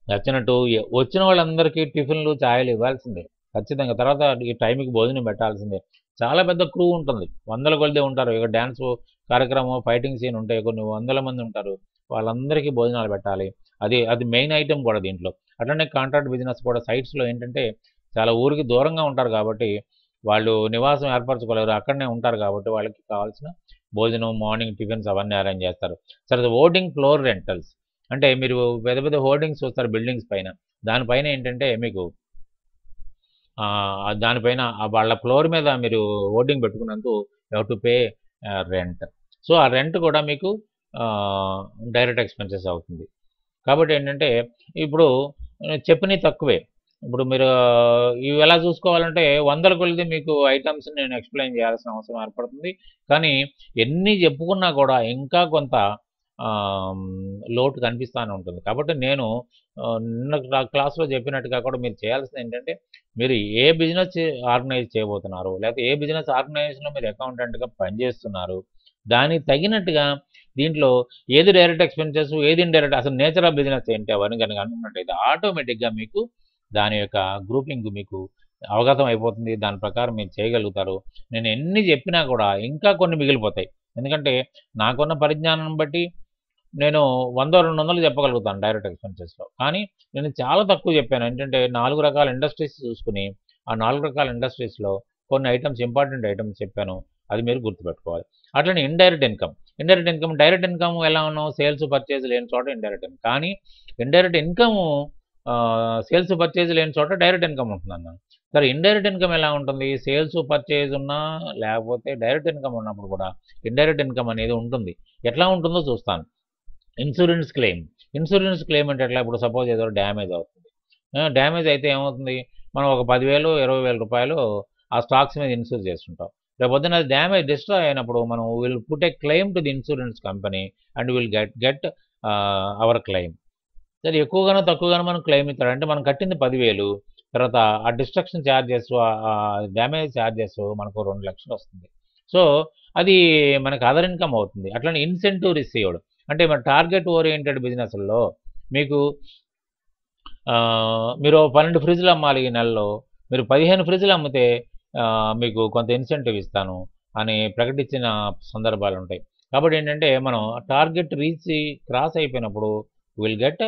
నచ్చినట్టు వచ్చిన వాళ్ళందరికీ టిఫిన్లు ఛాయలు ఇవ్వాల్సిందే ఖచ్చితంగా. తర్వాత ఈ టైంకి భోజనం పెట్టాల్సిందే. చాలా పెద్ద క్రూ ఉంటుంది, వందల కొలది ఉంటారు. ఇక డ్యాన్స్ కార్యక్రమం, ఫైటింగ్ సీన్ ఉంటాయి, కొన్ని వందల మంది ఉంటారు, వాళ్ళందరికీ భోజనాలు పెట్టాలి. అది మెయిన్ ఐటెం కూడా దీంట్లో. అట్లనే కాంట్రాక్ట్ బిజినెస్ కూడా సైట్స్లో ఏంటంటే చాలా ఊరికి దూరంగా ఉంటారు కాబట్టి వాళ్ళు నివాసం ఏర్పరచుకోలేరు, అక్కడనే ఉంటారు కాబట్టి వాళ్ళకి కావాల్సిన భోజనం, మార్నింగ్ టిఫిన్స్ అవన్నీ అరేంజ్ చేస్తారు. తర్వాత హోర్డింగ్ ఫ్లోర్ రెంటల్స్ అంటే మీరు పెద్ద పెద్ద హోర్డింగ్స్ చూస్తారు బిల్డింగ్స్ పైన, దానిపైన ఏంటంటే మీకు దానిపైన వాళ్ళ ఫ్లోర్ మీద మీరు హోర్డింగ్ పెట్టుకున్నందుకు you have to pay rent. So ఆ రెంట్ కూడా మీకు డైరెక్ట్ ఎక్స్పెన్సెస్ అవుతుంది. కాబట్టి ఏంటంటే ఇప్పుడు చెప్పినవి తక్కువే. ఇప్పుడు మీరు ఇవి ఎలా చూసుకోవాలంటే వందల కొలది మీకు ఐటమ్స్ నేను ఎక్స్ప్లెయిన్ చేయాల్సిన అవసరం ఏర్పడుతుంది. కానీ ఎన్ని చెప్పుకున్నా కూడా ఇంకా కొంత లోటు కనిపిస్తూనే ఉంటుంది. కాబట్టి నేను నిన్న క్లాస్లో చెప్పినట్టుగా కూడా మీరు చేయాల్సింది ఏంటంటే మీరు ఏ బిజినెస్ ఆర్గనైజ్ చేయబోతున్నారు, లేకపోతే ఏ బిజినెస్ ఆర్గనైజేషన్లో మీరు అకౌంటెంట్గా పనిచేస్తున్నారు, దానికి తగినట్టుగా దీంట్లో ఏది డైరెక్ట్ ఎక్స్పెన్సెస్, ఏది ఇండైరెక్ట్, అసలు నేచర్ ఆఫ్ బిజినెస్ ఏంటి అవన్నీ కనుక అనుకున్నట్టయితే ఆటోమేటిక్గా మీకు దాని యొక్క గ్రూపింగ్ మీకు అవగతం అయిపోతుంది. దాని ప్రకారం మీరు చేయగలుగుతారు. నేను ఎన్ని చెప్పినా కూడా ఇంకా కొన్ని మిగిలిపోతాయి. ఎందుకంటే నాకున్న పరిజ్ఞానం బట్టి నేను 100-200 చెప్పగలుగుతాను డైరెక్ట్ ఎక్స్పెన్సెస్లో, కానీ నేను చాలా తక్కువ చెప్పాను. ఏంటంటే 4 రకాల ఇండస్ట్రీస్ చూసుకుని ఆ 4 రకాల ఇండస్ట్రీస్లో కొన్ని ఐటమ్స్, ఇంపార్టెంట్ ఐటమ్స్ చెప్పాను, అది మీరు గుర్తుపెట్టుకోవాలి. అట్లనే ఇండైరెక్ట్ ఇన్కమ్. డైరెక్ట్ ఇన్కమ్ ఎలా ఉన్నాం, సేల్స్ పర్చేజ్ లేని చోట ఇండైరెక్ట్ ఇన్కమ్. కానీ ఇండైరెక్ట్ ఇన్కమ్ సేల్స్ పర్చేజ్ లేని చోట డైరెక్ట్ ఇన్కమ్ ఉంటుంది అన్నాను. సరే ఇండైరెక్ట్ ఇన్కమ్ ఎలా ఉంటుంది, సేల్స్ పర్చేజ్ ఉన్నా లేకపోతే డైరెక్ట్ ఇన్కమ్ ఉన్నప్పుడు కూడా ఇండైరెక్ట్ ఇన్కమ్ అనేది ఉంటుంది. ఎట్లా ఉంటుందో చూస్తాను. ఇన్సూరెన్స్ క్లెయిమ్ అంటే ఎట్లా, ఇప్పుడు సపోజ్ ఏదో డ్యామేజ్ అవుతుంది, డ్యామేజ్ అయితే ఏమవుతుంది, మనం ఒక 10,000-20,000 రూపాయలు ఆ స్టాక్స్ మీద ఇన్సూర్ చేస్తుంటాం. రేపొద్దున అది డ్యామేజ్ డిస్ట్రాయ్ అయినప్పుడు మనం will put a claim to the insurance company and will get our claim. సరే ఎక్కువగానో తక్కువగానో మనం క్లెయిమ్ ఇస్తాడు. అంటే మనం కట్టింది 10,000, తర్వాత ఆ డిస్ట్రక్షన్ ఛార్జెస్, డ్యామేజ్ ఛార్జెస్ మనకు 2 లక్షలు వస్తుంది. సో అది మనకు అదర్ ఇన్కమ్ అవుతుంది. అట్లనే ఇన్సెంటివ్ రిసీవ్డ్ అంటే మన టార్గెట్ ఓరియంటెడ్ బిజినెస్లో మీకు మీరు 12 ఫ్రిడ్జ్లు అమ్మాలి ఈ నెలలో, మీరు 15 ఫ్రిడ్జ్లు అమ్మితే మీకు కొంత ఇన్సెంటివ్ ఇస్తాను అని ప్రకటించిన సందర్భాలు ఉంటాయి. కాబట్టి ఏంటంటే మనం టార్గెట్ క్రాస్ అయిపోయినప్పుడు will get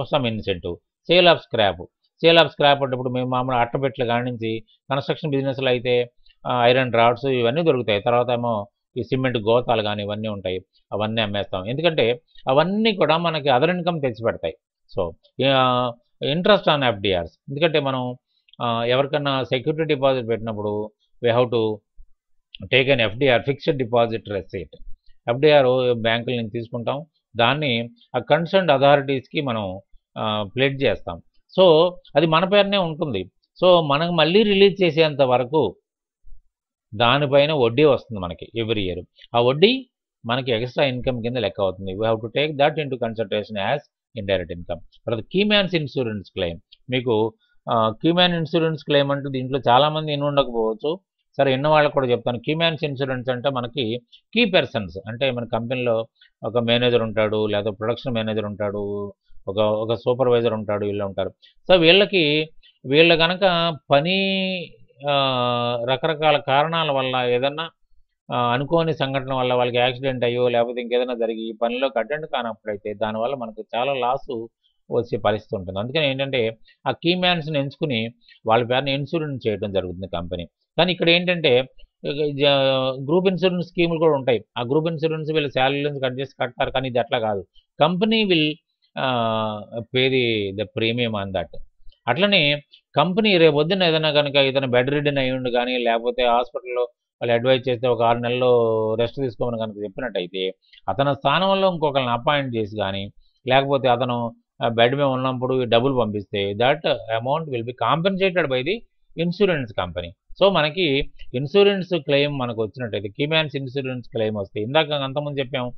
some incentive. Sale of scrap అంటే ఇప్పుడు మేము మామూలు అట్టపెట్టలు కాడి నుంచి కన్స్ట్రక్షన్ బిజినెస్లో అయితే ఐరన్ రాడ్స్ ఇవన్నీ దొరుకుతాయి. తర్వాత ఏమో ఈ సిమెంట్ గోతాలు కానీ ఇవన్నీ ఉంటాయి, అవన్నీ అమ్మేస్తాం. ఎందుకంటే అవన్నీ కూడా మనకి అదర్ ఇన్కమ్ తెచ్చిపెడతాయి. సో ఇంట్రెస్ట్ ఆన్ ఎఫ్డిఆర్స్, ఎందుకంటే మనం ఎవరికన్నా సెక్యూరిటీ డిపాజిట్ పెట్టినప్పుడు we have to take an FDR, fixed deposit receipt. FDR బ్యాంకుల నుంచి తీసుకుంటాం, దాన్ని ఆ కన్సర్న్డ్ అథారిటీస్కి మనం ప్లెడ్జ్ చేస్తాం. సో అది మన పేరునే ఉంటుంది. సో మనకు మళ్ళీ రిలీజ్ చేసేంత వరకు దానిపైన వడ్డీ వస్తుంది మనకి ఎవ్రీ ఇయర్. ఆ వడ్డీ మనకి ఎక్స్ట్రా ఇన్కమ్ కింద లెక్క అవుతుంది. We have to take that in to consideration as indirect income. తర్వాత కీమ్యాన్స్ ఇన్సూరెన్స్ క్లెయిమ్. మీకు కీమ్యాన్ ఇన్సూరెన్స్ క్లెయిమ్ అంటే దీంట్లో చాలామంది ఇన్ని ఉండకపోవచ్చు, సరే ఇన్న వాళ్ళకి కూడా చెప్తాను. కీమ్యాన్స్ ఇన్సూరెన్స్ అంటే మనకి కీ పర్సన్స్ అంటే మన కంపెనీలో ఒక మేనేజర్ ఉంటాడు, లేదా ప్రొడక్షన్ మేనేజర్ ఉంటాడు, ఒక సూపర్వైజర్ ఉంటాడు, వీళ్ళు ఉంటారు. సో వీళ్ళ కనుక పని రకరకాల కారణాల వల్ల ఏదన్నా అనుకోని సంఘటన వల్ల వాళ్ళకి యాక్సిడెంట్ అయ్యో లేకపోతే ఇంకేదైనా జరిగి పనిలోకి అటెండ్ కానప్పుడైతే దానివల్ల మనకు చాలా లాసు వచ్చే పరిస్థితి ఉంటుంది. అందుకని ఏంటంటే ఆ కీమ్యాన్స్ని ఎంచుకుని వాళ్ళ పేరుని ఇన్సూరెన్స్ చేయడం జరుగుతుంది కంపెనీ. కానీ ఇక్కడ ఏంటంటే గ్రూప్ ఇన్సూరెన్స్ స్కీములు కూడా ఉంటాయి. ఆ గ్రూప్ ఇన్సూరెన్స్ వీళ్ళు శాలరీ నుంచి కట్ చేసి కడతారు, కానీ ఇది అట్లా కాదు. Company will pay the premium on that. అట్లనే కంపెనీ రేపొద్దున ఏదైనా బెడ్ రిడన్ అయ్యిండు కానీ లేకపోతే హాస్పిటల్లో వాళ్ళు అడ్వైజ్ చేస్తే ఒక 6 నెలలు రెస్ట్ తీసుకోమని కనుక చెప్పినట్టయితే అతని స్థానంలో ఇంకొకరిని అపాయింట్ చేసి కానీ లేకపోతే అతను బెడ్ మీద ఉన్నప్పుడు డబ్బులు పంపిస్తే that amount will be compensated by the insurance company. So మనకి ఇన్సూరెన్స్ క్లెయిమ్ మనకు వచ్చినట్టయితే కీమ్యాన్స్ ఇన్సూరెన్స్ క్లెయిమ్ వస్తే ఇందాక అంతకుముందు చెప్పాము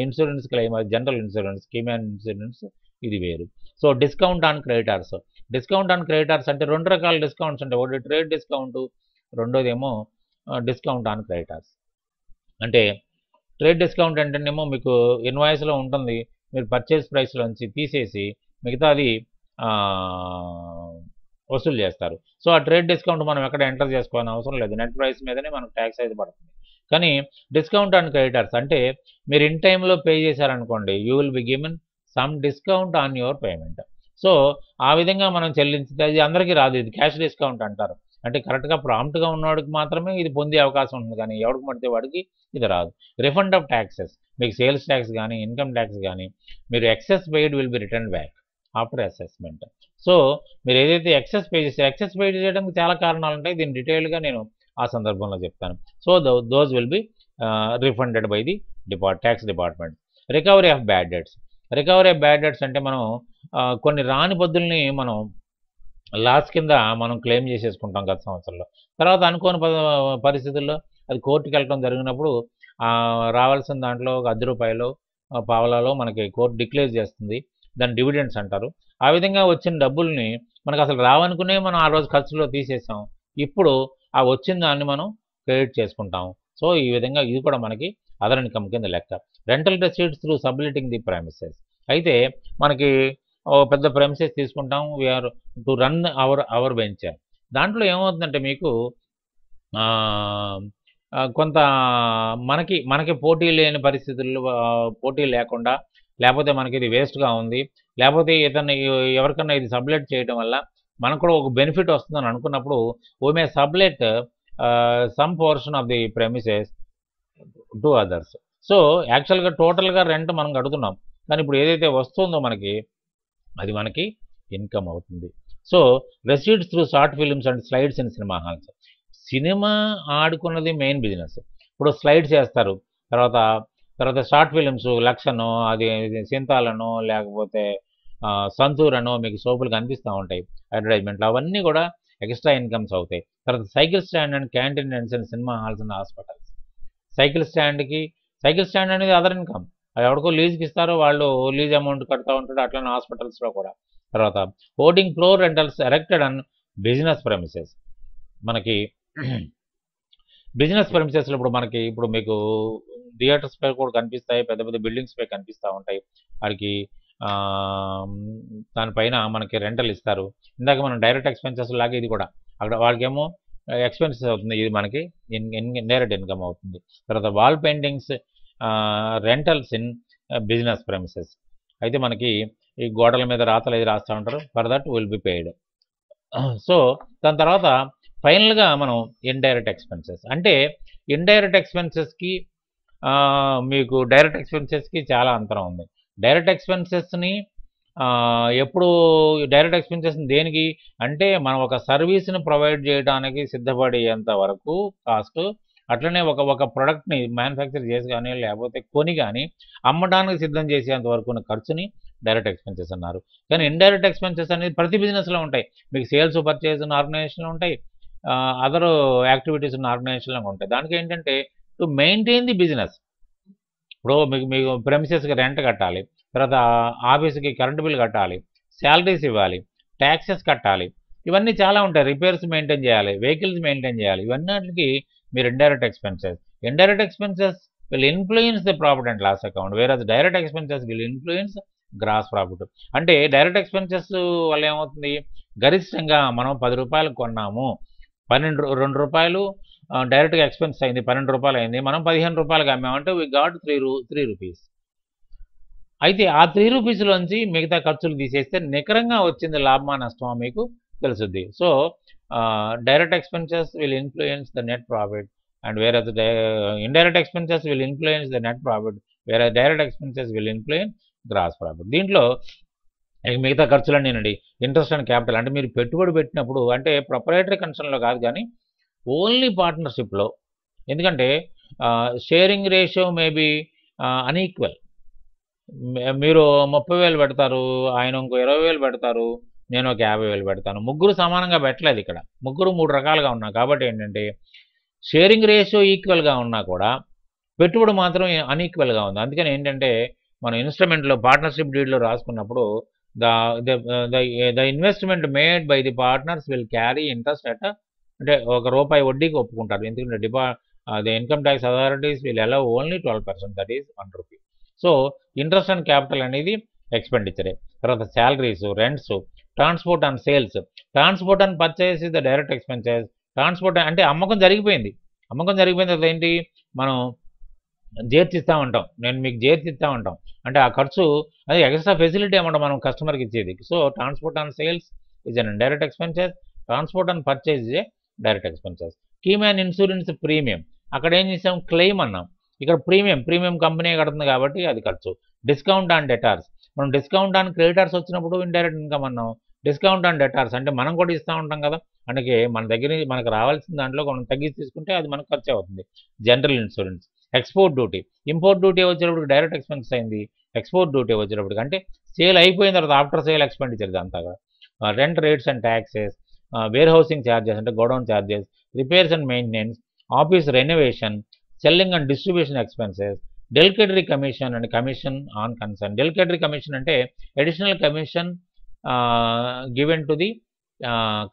ఇన్సూరెన్స్ క్లెయిమ్, అది జనరల్ ఇన్సూరెన్స్, కీమ్యాన్ ఇన్సూరెన్స్ ఇది వేరు. So discount on creditors. Discount on creditors అంటే 2 రకాల డిస్కౌంట్స్ ఉంటాయి. ఒకటి ట్రేడ్ డిస్కౌంట్, రెండోదేమో డిస్కౌంట్ ఆన్ క్రెడిటార్స్. అంటే ట్రేడ్ డిస్కౌంట్ అంటేనేమో మీకు ఇన్వాయిస్లో ఉంటుంది, మీరు పర్చేస్ ప్రైస్లోంచి తీసేసి మిగతాది వసూలు చేస్తారు. సో ఆ ట్రేడ్ డిస్కౌంట్ మనం ఎక్కడ ఎంటర్ చేసుకోవాలని అవసరం లేదు, నెట్ ప్రైస్ మీదనే మనకు ట్యాక్స్ అయితే పడుతుంది. కానీ డిస్కౌంట్ ఆన్ క్రెడిటర్స్ అంటే మీరు ఇన్ టైంలో పే చేశారనుకోండి, you will be given some discount on your payment. So ఆ విధంగా మనం చెల్లించితే అది అందరికీ రాదు, ఇది క్యాష్ డిస్కౌంట్ అంటారు. అంటే కరెక్ట్గా ప్రాంప్ట్గా ఉన్నవాడికి మాత్రమే ఇది పొందే అవకాశం ఉంటుంది, కానీ ఎవరికి పడితే వాడికి ఇది రాదు. రిఫండ్ ఆఫ్ ట్యాక్సెస్, మీకు సేల్స్ ట్యాక్స్ కానీ ఇన్కమ్ ట్యాక్స్ కానీ మీరు excess paid will be return back after assessment. So మీరు ఏదైతే ఎక్సెస్ పే చేస్తే, ఎక్సెస్ పే చేయడానికి చాలా కారణాలు ఉంటాయి, దీన్ని డీటెయిల్గా నేను ఆ సందర్భంలో చెప్తాను. So those will be refunded by the tax department. Recovery of bad debts. Recovery of bad debts అంటే మనం కొన్ని రాని బద్దుల్ని మనం లాస్ కింద మనం క్లెయిమ్ చేసేసుకుంటాం గత సంవత్సరంలో. తర్వాత అనుకోని పరిస్థితుల్లో అది కోర్టుకి వెళ్ళడం జరిగినప్పుడు రావాల్సిన దాంట్లో ఒక ₹10 పావలాలో మనకి కోర్టు డిక్లేర్ చేస్తుంది, దాన్ని డివిడెండ్స్ అంటారు. ఆ విధంగా వచ్చిన డబ్బుల్ని మనకు అసలు రావనుకునే మనం ఆ రోజు ఖర్చులో తీసేసాం, ఇప్పుడు ఆ వచ్చిన దాన్ని మనం క్రెడిట్ చేసుకుంటాం. సో ఈ విధంగా ఇది కూడా మనకి అదర్ ఇన్కమ్ కింద లెక్క. Rental receipts through subletting the premises. అయితే మనకి పెద్ద ప్రైమిసెస్ తీసుకుంటాం, we're to run our venture. దాంట్లో ఏమవుతుందంటే మీకు కొంత మనకి పోటీ లేని పరిస్థితుల్లో, పోటీ లేకుండా, లేకపోతే మనకి ఇది వేస్ట్గా ఉంది, లేకపోతే ఎవరికన్నా ఇది సబ్లెట్ చేయడం వల్ల మనకు కూడా ఒక బెనిఫిట్ వస్తుందని అనుకున్నప్పుడు we may sublet some portion of the premises to others. So యాక్చువల్గా టోటల్గా రెంట్ మనం కడుతున్నాం, కానీ ఇప్పుడు ఏదైతే వస్తుందో మనకి అది మనకి ఇన్కమ్ అవుతుంది. So receipts through short films and slides in cinema halls. Cinema ఆడుకున్నది మెయిన్ బిజినెస్. ఇప్పుడు స్లైడ్స్ చేస్తారు, తర్వాత షార్ట్ ఫిలిమ్స్ లక్షనో, అది సింతాలనో, లేకపోతే సంతూరనో మీకు సోపులు కనిపిస్తూ ఉంటాయి అడ్వర్టైజ్మెంట్లు, అవన్నీ కూడా ఎక్స్ట్రా ఇన్కమ్స్ అవుతాయి. తర్వాత cycle stand and canteen and cinema halls and hospitals. Cycle stand అనేది అదర్ ఇన్కమ్, అది ఎవరికో లీజ్కి ఇస్తారో వాళ్ళు లీజ్ అమౌంట్ కడుతూ ఉంటాడు, అట్లనే హాస్పిటల్స్లో కూడా. తర్వాత hoarding floor rentals erected and business premises. మనకి బిజినెస్ ప్రెమిసెస్లో ఇప్పుడు మీకు థియేటర్స్ పై కూడా కనిపిస్తాయి, పెద్ద పెద్ద బిల్డింగ్స్ పై కనిపిస్తూ ఉంటాయి. వాడికి దానిపైన మనకి రెంటల్ ఇస్తారు. ఇందాక మనం డైరెక్ట్ ఎక్స్పెన్సెస్ లాగా ఇది కూడా అక్కడ వాళ్ళకేమో ఎక్స్పెన్సెస్ అవుతుంది, ఇది మనకి ఇండైరెక్ట్ ఇన్కమ్ అవుతుంది. తర్వాత wall paintings rentals in business premises. అయితే మనకి ఈ గోడల మీద రాతలు ఏది రాస్తూ ఉంటారు, for that will be paid. So దాని తర్వాత ఫైనల్గా మనం ఇండైరెక్ట్ ఎక్స్పెన్సెస్. అంటే ఇండైరెక్ట్ ఎక్స్పెన్సెస్కి మీకు డైరెక్ట్ ఎక్స్పెన్సెస్కి చాలా అంతరం ఉంది. డైరెక్ట్ ఎక్స్పెన్సెస్ని ఎప్పుడు డైరెక్ట్ ఎక్స్పెన్సెస్ని దేనికి అంటే మనం ఒక సర్వీస్ని ప్రొవైడ్ చేయడానికి సిద్ధపడేంత వరకు కాస్ట్, అట్లనే ఒక ప్రోడక్ట్ని మ్యానుఫ్యాక్చర్ చేసి కానీ లేకపోతే కొని కానీ అమ్మడానికి సిద్ధం చేసేంత వరకు ఉన్న ఖర్చుని డైరెక్ట్ ఎక్స్పెన్సెస్ అన్నారు. కానీ ఇండైరెక్ట్ ఎక్స్పెన్సెస్ అనేది ప్రతి బిజినెస్లో ఉంటాయి. మీకు సేల్స్ పర్చేజ్ ఉన్న ఆర్గనైజేషన్లో ఉంటాయి, అదర్ యాక్టివిటీస్ ఉన్న ఆర్గనైజేషన్లో ఉంటాయి. దానికి ఏంటంటే టు మెయింటైన్ ది బిజినెస్. ఇప్పుడు మీకు ప్రెమిసెస్కి రెంట్ కట్టాలి, తర్వాత ఆఫీస్కి కరెంటు బిల్ కట్టాలి, శాలరీస్ ఇవ్వాలి, ట్యాక్సెస్ కట్టాలి, ఇవన్నీ చాలా ఉంటాయి. రిపేర్స్ మెయింటైన్ చేయాలి, వెహికల్స్ మెయింటైన్ చేయాలి, ఇవన్నిటికి మీరు indirect expenses. Indirect expenses will influence the profit and loss account, versus direct expenses will influence gross profit. అంటే డైరెక్ట్ ఎక్స్పెన్సెస్ వల్ల ఏమవుతుంది, గరిష్టంగా మనం ₹10 కొన్నాము, ₹2 డైరెక్ట్గా ఎక్స్పెన్స్ అయింది, ₹12 అయింది, మనం ₹15 అమ్మామంటే వీ గాట్ ₹3. అయితే ఆ ₹3లోంచి మిగతా ఖర్చులు తీసేస్తే నికరంగా వచ్చింది లాభమా నష్టమా మీకు తెలుసుద్ది. So direct expenses will influence the net profit and versus indirect expenses will influence the net profit, వేరే direct expenses will influence gross profit. దీంట్లో మిగతా ఖర్చులన్నీనండి ఇంట్రెస్ట్ అండ్ క్యాపిటల్. అంటే మీరు పెట్టుబడి పెట్టినప్పుడు, అంటే ప్రొపరేటరీ కన్సర్న్లో కాదు కానీ ఓన్లీ పార్ట్నర్షిప్లో, ఎందుకంటే షేరింగ్ రేషియో మేబీ అన్ఈక్వల్. మీరు 30,000 పెడతారు, ఆయన ఇంకో 20,000 పెడతారు, నేను ఒక 50,000 పెడతాను, ముగ్గురు సమానంగా పెట్టలేదు ఇక్కడ, ముగ్గురు 3 రకాలుగా ఉన్నా. కాబట్టి ఏంటంటే షేరింగ్ రేషియో ఈక్వల్గా ఉన్నా కూడా పెట్టుబడి మాత్రం అన్ఈక్వల్గా ఉంది. అందుకని ఏంటంటే మనం ఇన్స్ట్రుమెంట్లో పార్ట్నర్షిప్ డీడ్లో రాసుకున్నప్పుడు the the investment made by the partners will carry interest అంటే ₹1 వడ్డీకి ఒప్పుకుంటారు. ఎందుకంటే the income tax authorities will allow only 12%, that is ₹1. So interest and capital అనేది ఎక్స్పెండిచరే. తర్వాత salaries, rents, transport and sales. Transport and purchase is the direct expenses. Transport అంటే అమ్మకం జరిగిపోయింది తర్వాత ఏంటి, మనం చేర్చిస్తూ ఉంటాం, నేను మీకు చేర్చిస్తూ ఉంటాం అంటే ఆ ఖర్చు అది ఎక్స్ట్రా ఫెసిలిటీ అన్నమాట మనం కస్టమర్కి ఇచ్చేది. So transport and sales is an direct expenses. Transport and purchase is a direct expenses. Keyman insurance premium, అక్కడ ఏం చేసాం, క్లెయిమ్ అన్నాం. ఇక్కడ ప్రీమియం కంపెనీ కడుతుంది కాబట్టి అది ఖర్చు. డిస్కౌంట్ ఆన్ డెటార్స్, మనం డిస్కౌంట్ ఆన్ క్రెడిటార్స్ వచ్చినప్పుడు ఇండైరెక్ట్ ఇన్కమ్ అన్నాం. డిస్కౌంట్ ఆన్ డెటార్స్ అంటే మనం కూడా ఇస్తూ ఉంటాం కదా, అందుకే మన దగ్గర మనకు రావాల్సిన దాంట్లో మనం తగ్గించి తీసుకుంటే అది మనకు ఖర్చు అవుతుంది. General insurance. Export duty, import duty వచ్చేటప్పుడు డైరెక్ట్ ఎక్స్పెన్స్ అయింది. ఎక్స్పోర్ట్ డ్యూటీ వచ్చేటప్పటికి అంటే సేల్ అయిపోయిన తర్వాత ఆఫ్టర్ సేల్ ఎక్స్పెండిచర్ అంతగా. Rent rates and taxes, where housing charges అంటే godown charges, repairs and maintenance, office renovation, selling and distribution expenses, del credere commission and commission on concern. Del credere commission అంటే additional commission given to the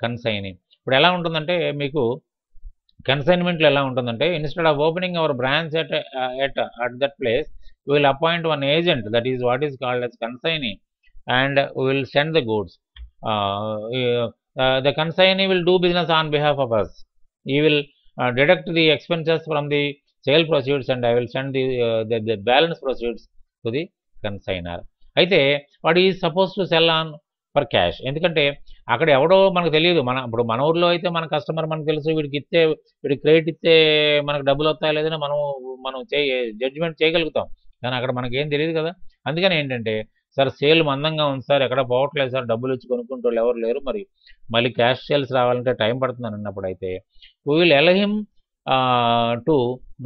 consignee. ఇప్పుడు ఎలా ఉంటుందంటే మీకు కన్సైన్మెంట్లో ఎలా ఉంటుందంటే, instead of opening our branch at that place, we will appoint one agent, that is what is called as consignee, and we will send the goods. The consignee will do business on behalf of us. He will deduct the expenses from the sale proceeds and I will send the balance proceeds to the consignor. అయితే what is suppose to cell on for cash, ఎందుకంటే అక్కడ ఎవడో మనకు తెలియదు. ఇప్పుడు మన ఊర్లో అయితే మన కస్టమర్ మనకు తెలుసు, వీడికి క్రెడిట్ ఇస్తే మనకు డబ్బులు వస్తాయో లేదని మనం జడ్జిమెంట్ చేయగలుగుతాం, కానీ అక్కడ మనకేం తెలియదు కదా. అందుకని ఏంటంటే, సార్ సేల్ మందంగా ఉంది సార్, ఎక్కడ పోవట్లేదు సార్, డబ్బులు ఇచ్చి కొనుక్కుంటూ ఎవరు లేరు, మళ్ళీ క్యాష్ సేల్స్ రావాలంటే టైం పడుతుందని అన్నప్పుడు అయితే we will allow him to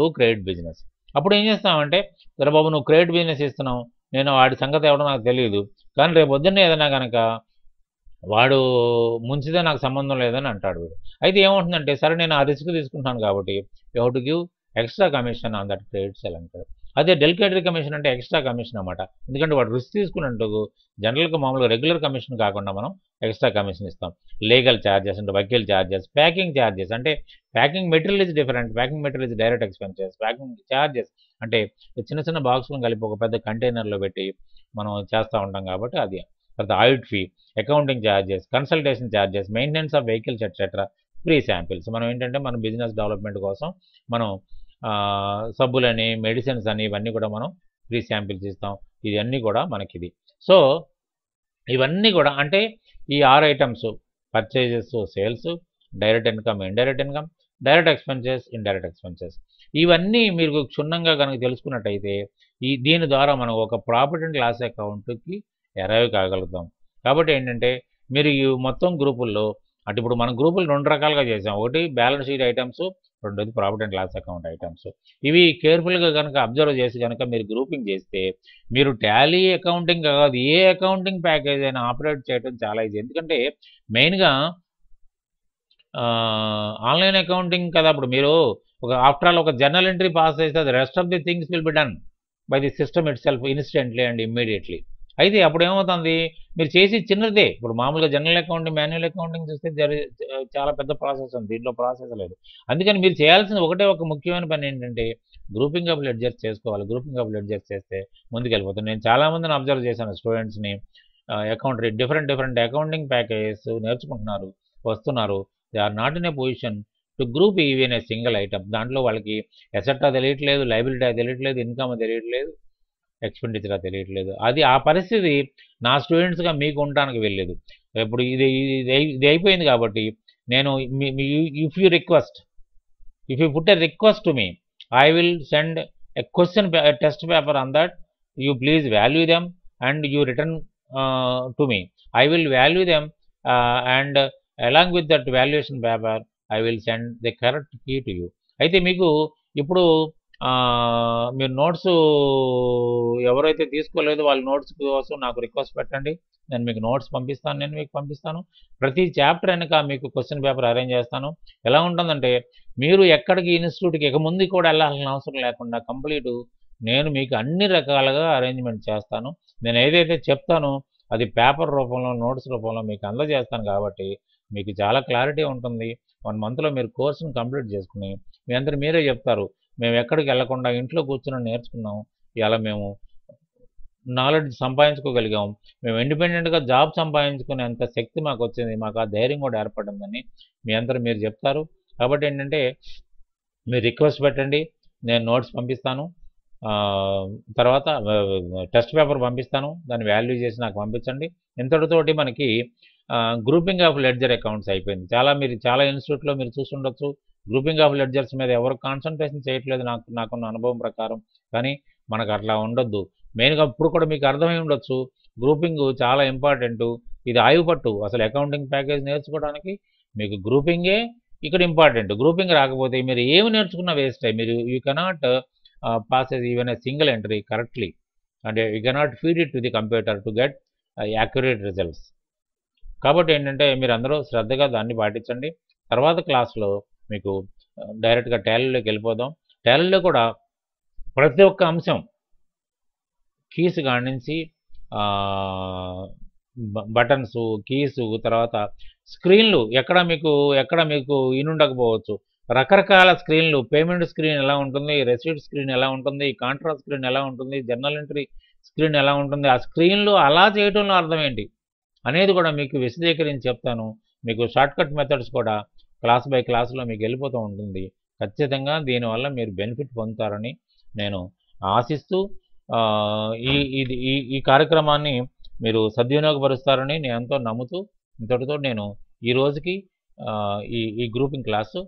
do credit business. అప్పుడు ఏం చేస్తామంటే, సరే బాబు నువ్వు క్రెడిట్ బిజినెస్ ఇస్తున్నావు, నేను వాడి సంగతి ఎవడో నాకు తెలియదు, కానీ రేపు పొద్దున్నే ఏదైనా కనుక వాడు ముంచితే నాకు సంబంధం లేదని అంటాడు వీడు. అయితే ఏమవుతుందంటే, సరే నేను ఆ రిస్క్ తీసుకుంటాను కాబట్టి you have to give extra commission on that credit sale అంటాడు. అదే డెలికేటరీ కమిషన్ అంటే ఎక్స్ట్రా కమిషన్ అన్నమాట, ఎందుకంటే వాడు రిస్క్ తీసుకున్నట్టు జనరల్గా మామూలుగా రెగ్యులర్ కమిషన్ కాకుండా మనం ఎక్స్ట్రా కమిషన్ ఇస్తాం. లీగల్ ఛార్జెస్ అంటే వకీల్ ఛార్జెస్, ప్యాకింగ్ ఛార్జెస్ అంటే packing material is different, packing material is direct expenses. Packing charges అంటే చిన్న చిన్న బాక్సులను కలిపి ఒక పెద్ద కంటైనర్లో పెట్టి మనం చేస్తూ ఉంటాం కాబట్టి అది. తర్వాత audit fee, accounting charges, consultation charges, maintenance of vehicles etcetera, free samples. మనం ఏంటంటే మన బిజినెస్ డెవలప్మెంట్ కోసం మనం సబ్బులని, మెడిసిన్స్ అని ఇవన్నీ కూడా మనం ఫ్రీ శాంపిల్స్ ఇస్తాం. ఇవన్నీ కూడా మనకిది. సో ఇవన్నీ కూడా అంటే ఈ 6 items, purchases, sales, direct income, indirect income, direct expenses, indirect expenses, ఇవన్నీ మీరు క్షుణ్ణంగా కనుక తెలుసుకున్నట్టయితే దీని ద్వారా మనం ఒక ప్రాఫిట్ అండ్ లాస్ అకౌంట్కి అరైవ్ కాగలుగుతాం. కాబట్టి ఏంటంటే మీరు ఈ మొత్తం గ్రూపుల్లో అంటే ఇప్పుడు మన గ్రూపులు 2 రకాలుగా చేసాం. ఒకటి బ్యాలెన్స్ షీట్ ఐటమ్స్, రెండోది profit and loss account items. ఇవి కేర్ఫుల్గా కనుక అబ్జర్వ్ చేసి కనుక మీరు గ్రూపింగ్ చేస్తే మీరు టాలీ అకౌంటింగ్ కాదు, ఏ అకౌంటింగ్ ప్యాకేజ్ అయినా ఆపరేట్ చేయడం చాలా ఈజీ. ఎందుకంటే మెయిన్గా ఆన్లైన్ అకౌంటింగ్ కదా. ఇప్పుడు మీరు ఆఫ్టర్ ఆల్ ఒక జర్నల్ ఎంట్రీ పాస్ చేస్తే అది rest of the things will be done by the system it self instantly and immediately. అయితే అప్పుడు ఏమవుతుంది, మీరు చేసి చిన్నదే. ఇప్పుడు మామూలుగా జనరల్ అకౌంటింగ్, మాన్యువల్ అకౌంటింగ్ చూస్తే చాలా పెద్ద ప్రాసెస్ ఉంది, దీంట్లో ప్రాసెస్ లేదు. అందుకని మీరు చేయాల్సిన ఒక ముఖ్యమైన పని ఏంటంటే గ్రూపింగ్ ఆఫ్ లెడ్జర్స్ చేసుకోవాలి. గ్రూపింగ్ ఆఫ్ లెడ్జర్స్ చేస్తే ముందుకెళ్ళిపోతుంది. నేను చాలామందిని అబ్జర్వ్ చేశాను, స్టూడెంట్స్ని డిఫరెంట్ అకౌంటింగ్ ప్యాకేజెస్ నేర్చుకుంటున్నారు, వస్తున్నారు. They are not in a position to group even a single item. దాంట్లో వాళ్ళకి ఎసెట్టా తెలియట్లేదు, లైబిలిటీ తెలియట్లేదు, ఇన్కమ్ తెలియట్లేదు, ఎక్స్పెండిచర్ తెలియట్లేదు. అది ఆ పరిస్థితి నా స్టూడెంట్స్గా మీకు ఉండడానికి వెళ్ళలేదు. ఇప్పుడు ఇది అయిపోయింది కాబట్టి నేను if you put a request to me, I will send a question test paper on that. You please value them and you return to me. I will value them and along with that valuation paper I will send the correct key to you. అయితే మీకు ఇప్పుడు మీరు notes ఎవరైతే తీసుకోలేదో వాళ్ళ notes కోసం నాకు request పెట్టండి. నేను మీకు నోట్స్ పంపిస్తాను. నేను మీకు పంపిస్తాను. ప్రతి చాప్టర్ వెనక మీకు క్వశ్చన్ పేపర్ అరేంజ్ చేస్తాను. ఎలా ఉంటుందంటే మీరు ఎక్కడికి ఇన్స్టిట్యూట్కి ఇక ముందు కూడా వెళ్ళాల్సిన అవసరం లేకుండా కంప్లీట్ నేను మీకు అన్ని రకాలుగా అరేంజ్మెంట్ చేస్తాను. నేను ఏదైతే చెప్తానో అది పేపర్ రూపంలో నోట్స్ రూపంలో మీకు అందజేస్తాను కాబట్టి మీకు చాలా క్లారిటీ ఉంటుంది. 1 మంత్లో మీరు కోర్సును కంప్లీట్ చేసుకుని మీ అందరూ మీరే చెప్తారు, మేము ఎక్కడికి వెళ్లకుండా ఇంట్లో కూర్చొని నేర్చుకున్నాం, ఇలా మేము నాలెడ్జ్ సంపాదించుకోగలిగాం, మేము ఇండిపెండెంట్గా జాబ్ సంపాదించుకునేంత శక్తి మాకు వచ్చింది, మాకు ఆ ధైర్యం కూడా ఏర్పడిందని మీ అందరూ మీరు చెప్తారు. కాబట్టి ఏంటంటే మీరు రిక్వెస్ట్ పెట్టండి, నేను నోట్స్ పంపిస్తాను. తర్వాత టెస్ట్ పేపర్ పంపిస్తాను, దాన్ని వాల్యూ చేసి నాకు పంపించండి. ఇంతటితోటి మనకి గ్రూపింగ్ ఆఫ్ లెడ్జర్ అకౌంట్స్ అయిపోయింది. మీరు చాలా ఇన్స్టిట్యూట్లో మీరు చూస్తుండొచ్చు, గ్రూపింగ్ ఆఫ్ లెడ్జర్స్ మీద ఎవరు కాన్సన్ట్రేషన్ చేయట్లేదు నాకున్న అనుభవం ప్రకారం. కానీ మనకు అట్లా ఉండొద్దు. మెయిన్గా ఇప్పుడు కూడా మీకు అర్థమై ఉండొచ్చు, గ్రూపింగ్ చాలా ఇంపార్టెంటు. ఇది ఆయుపట్టు అసలు అకౌంటింగ్ ప్యాకేజ్ నేర్చుకోవడానికి మీకు గ్రూపింగే ఇక్కడ ఇంపార్టెంట్. గ్రూపింగ్ రాకపోతే మీరు ఏమి నేర్చుకున్నా వేస్ట్. మీరు you cannot pass even a single entry correctly, and you cannot feed it to the computer to get accurate results. కాబట్టి ఏంటంటే మీరు అందరూ శ్రద్ధగా దాన్ని పాటించండి. తర్వాత క్లాస్లో మీకు డైరెక్ట్గా టాలీలోకి వెళ్ళిపోదాం. టాలీలో కూడా ప్రతి ఒక్క అంశం కీస్ కాడి నుంచి బటన్స్, కీసు, తర్వాత స్క్రీన్లు ఎక్కడ మీకు ఇనుండకపోవచ్చు. రకరకాల స్క్రీన్లు, పేమెంట్ స్క్రీన్ ఎలా ఉంటుంది, రెసిప్ట్ స్క్రీన్ ఎలా ఉంటుంది, కాంట్రాక్ట్ స్క్రీన్ ఎలా ఉంటుంది, జర్నల్ ఎంట్రీ స్క్రీన్ ఎలా ఉంటుంది, ఆ స్క్రీన్లు అలా చేయడంలో అర్థం ఏంటి అనేది కూడా మీకు విశదీకరించి చెప్తాను. మీకు షార్ట్కట్ మెథడ్స్ కూడా క్లాస్ బై క్లాస్లో మీకు వెళ్ళిపోతూ ఉంటుంది. ఖచ్చితంగా దీనివల్ల మీరు బెనిఫిట్ పొందుతారని నేను ఆశిస్తూ ఈ కార్యక్రమాన్ని మీరు సద్వినియోగపరుస్తారని నేను ఎంతో నమ్ముతూ ఇంతటితో నేను ఈ రోజుకి ఈ గ్రూపింగ్ క్లాసు